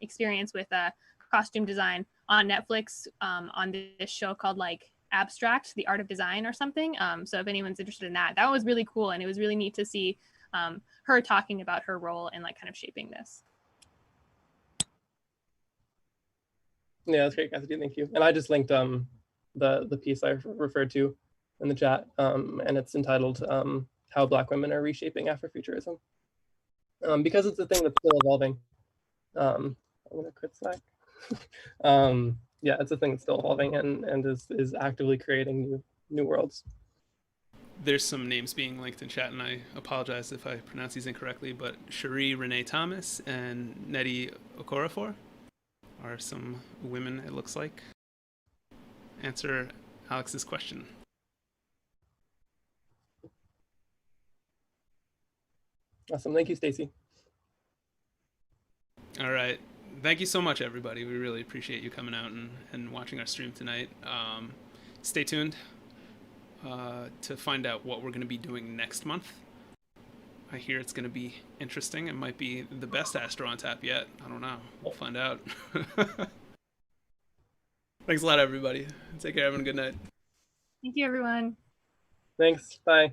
experience with costume design on Netflix on this show called like Abstract, the Art of Design or something. So if anyone's interested in that was really cool, and it was really neat to see her talking about her role in like kind of shaping this. Yeah, that's great, Cassidy. Thank you. And I just linked the piece I referred to in the chat, and it's entitled "How Black Women Are Reshaping Afrofuturism," because it's a thing that's still evolving. I'm gonna quit Slack. Yeah, it's a thing that's still evolving and is actively creating new worlds. There's some names being linked in chat, and I apologize if I pronounce these incorrectly, but Cherie Renee Thomas and Nnedi Okorafor are some women, it looks like. Answer Alex's question. Awesome. Thank you, Stacy. All right. Thank you so much, everybody. We really appreciate you coming out and watching our stream tonight. Stay tuned to find out what we're going to be doing next month. I hear it's going to be interesting. It might be the best Astro on Tap yet. I don't know. We'll find out. Thanks a lot, everybody. Take care. Have a good night. Thank you, everyone. Thanks. Bye.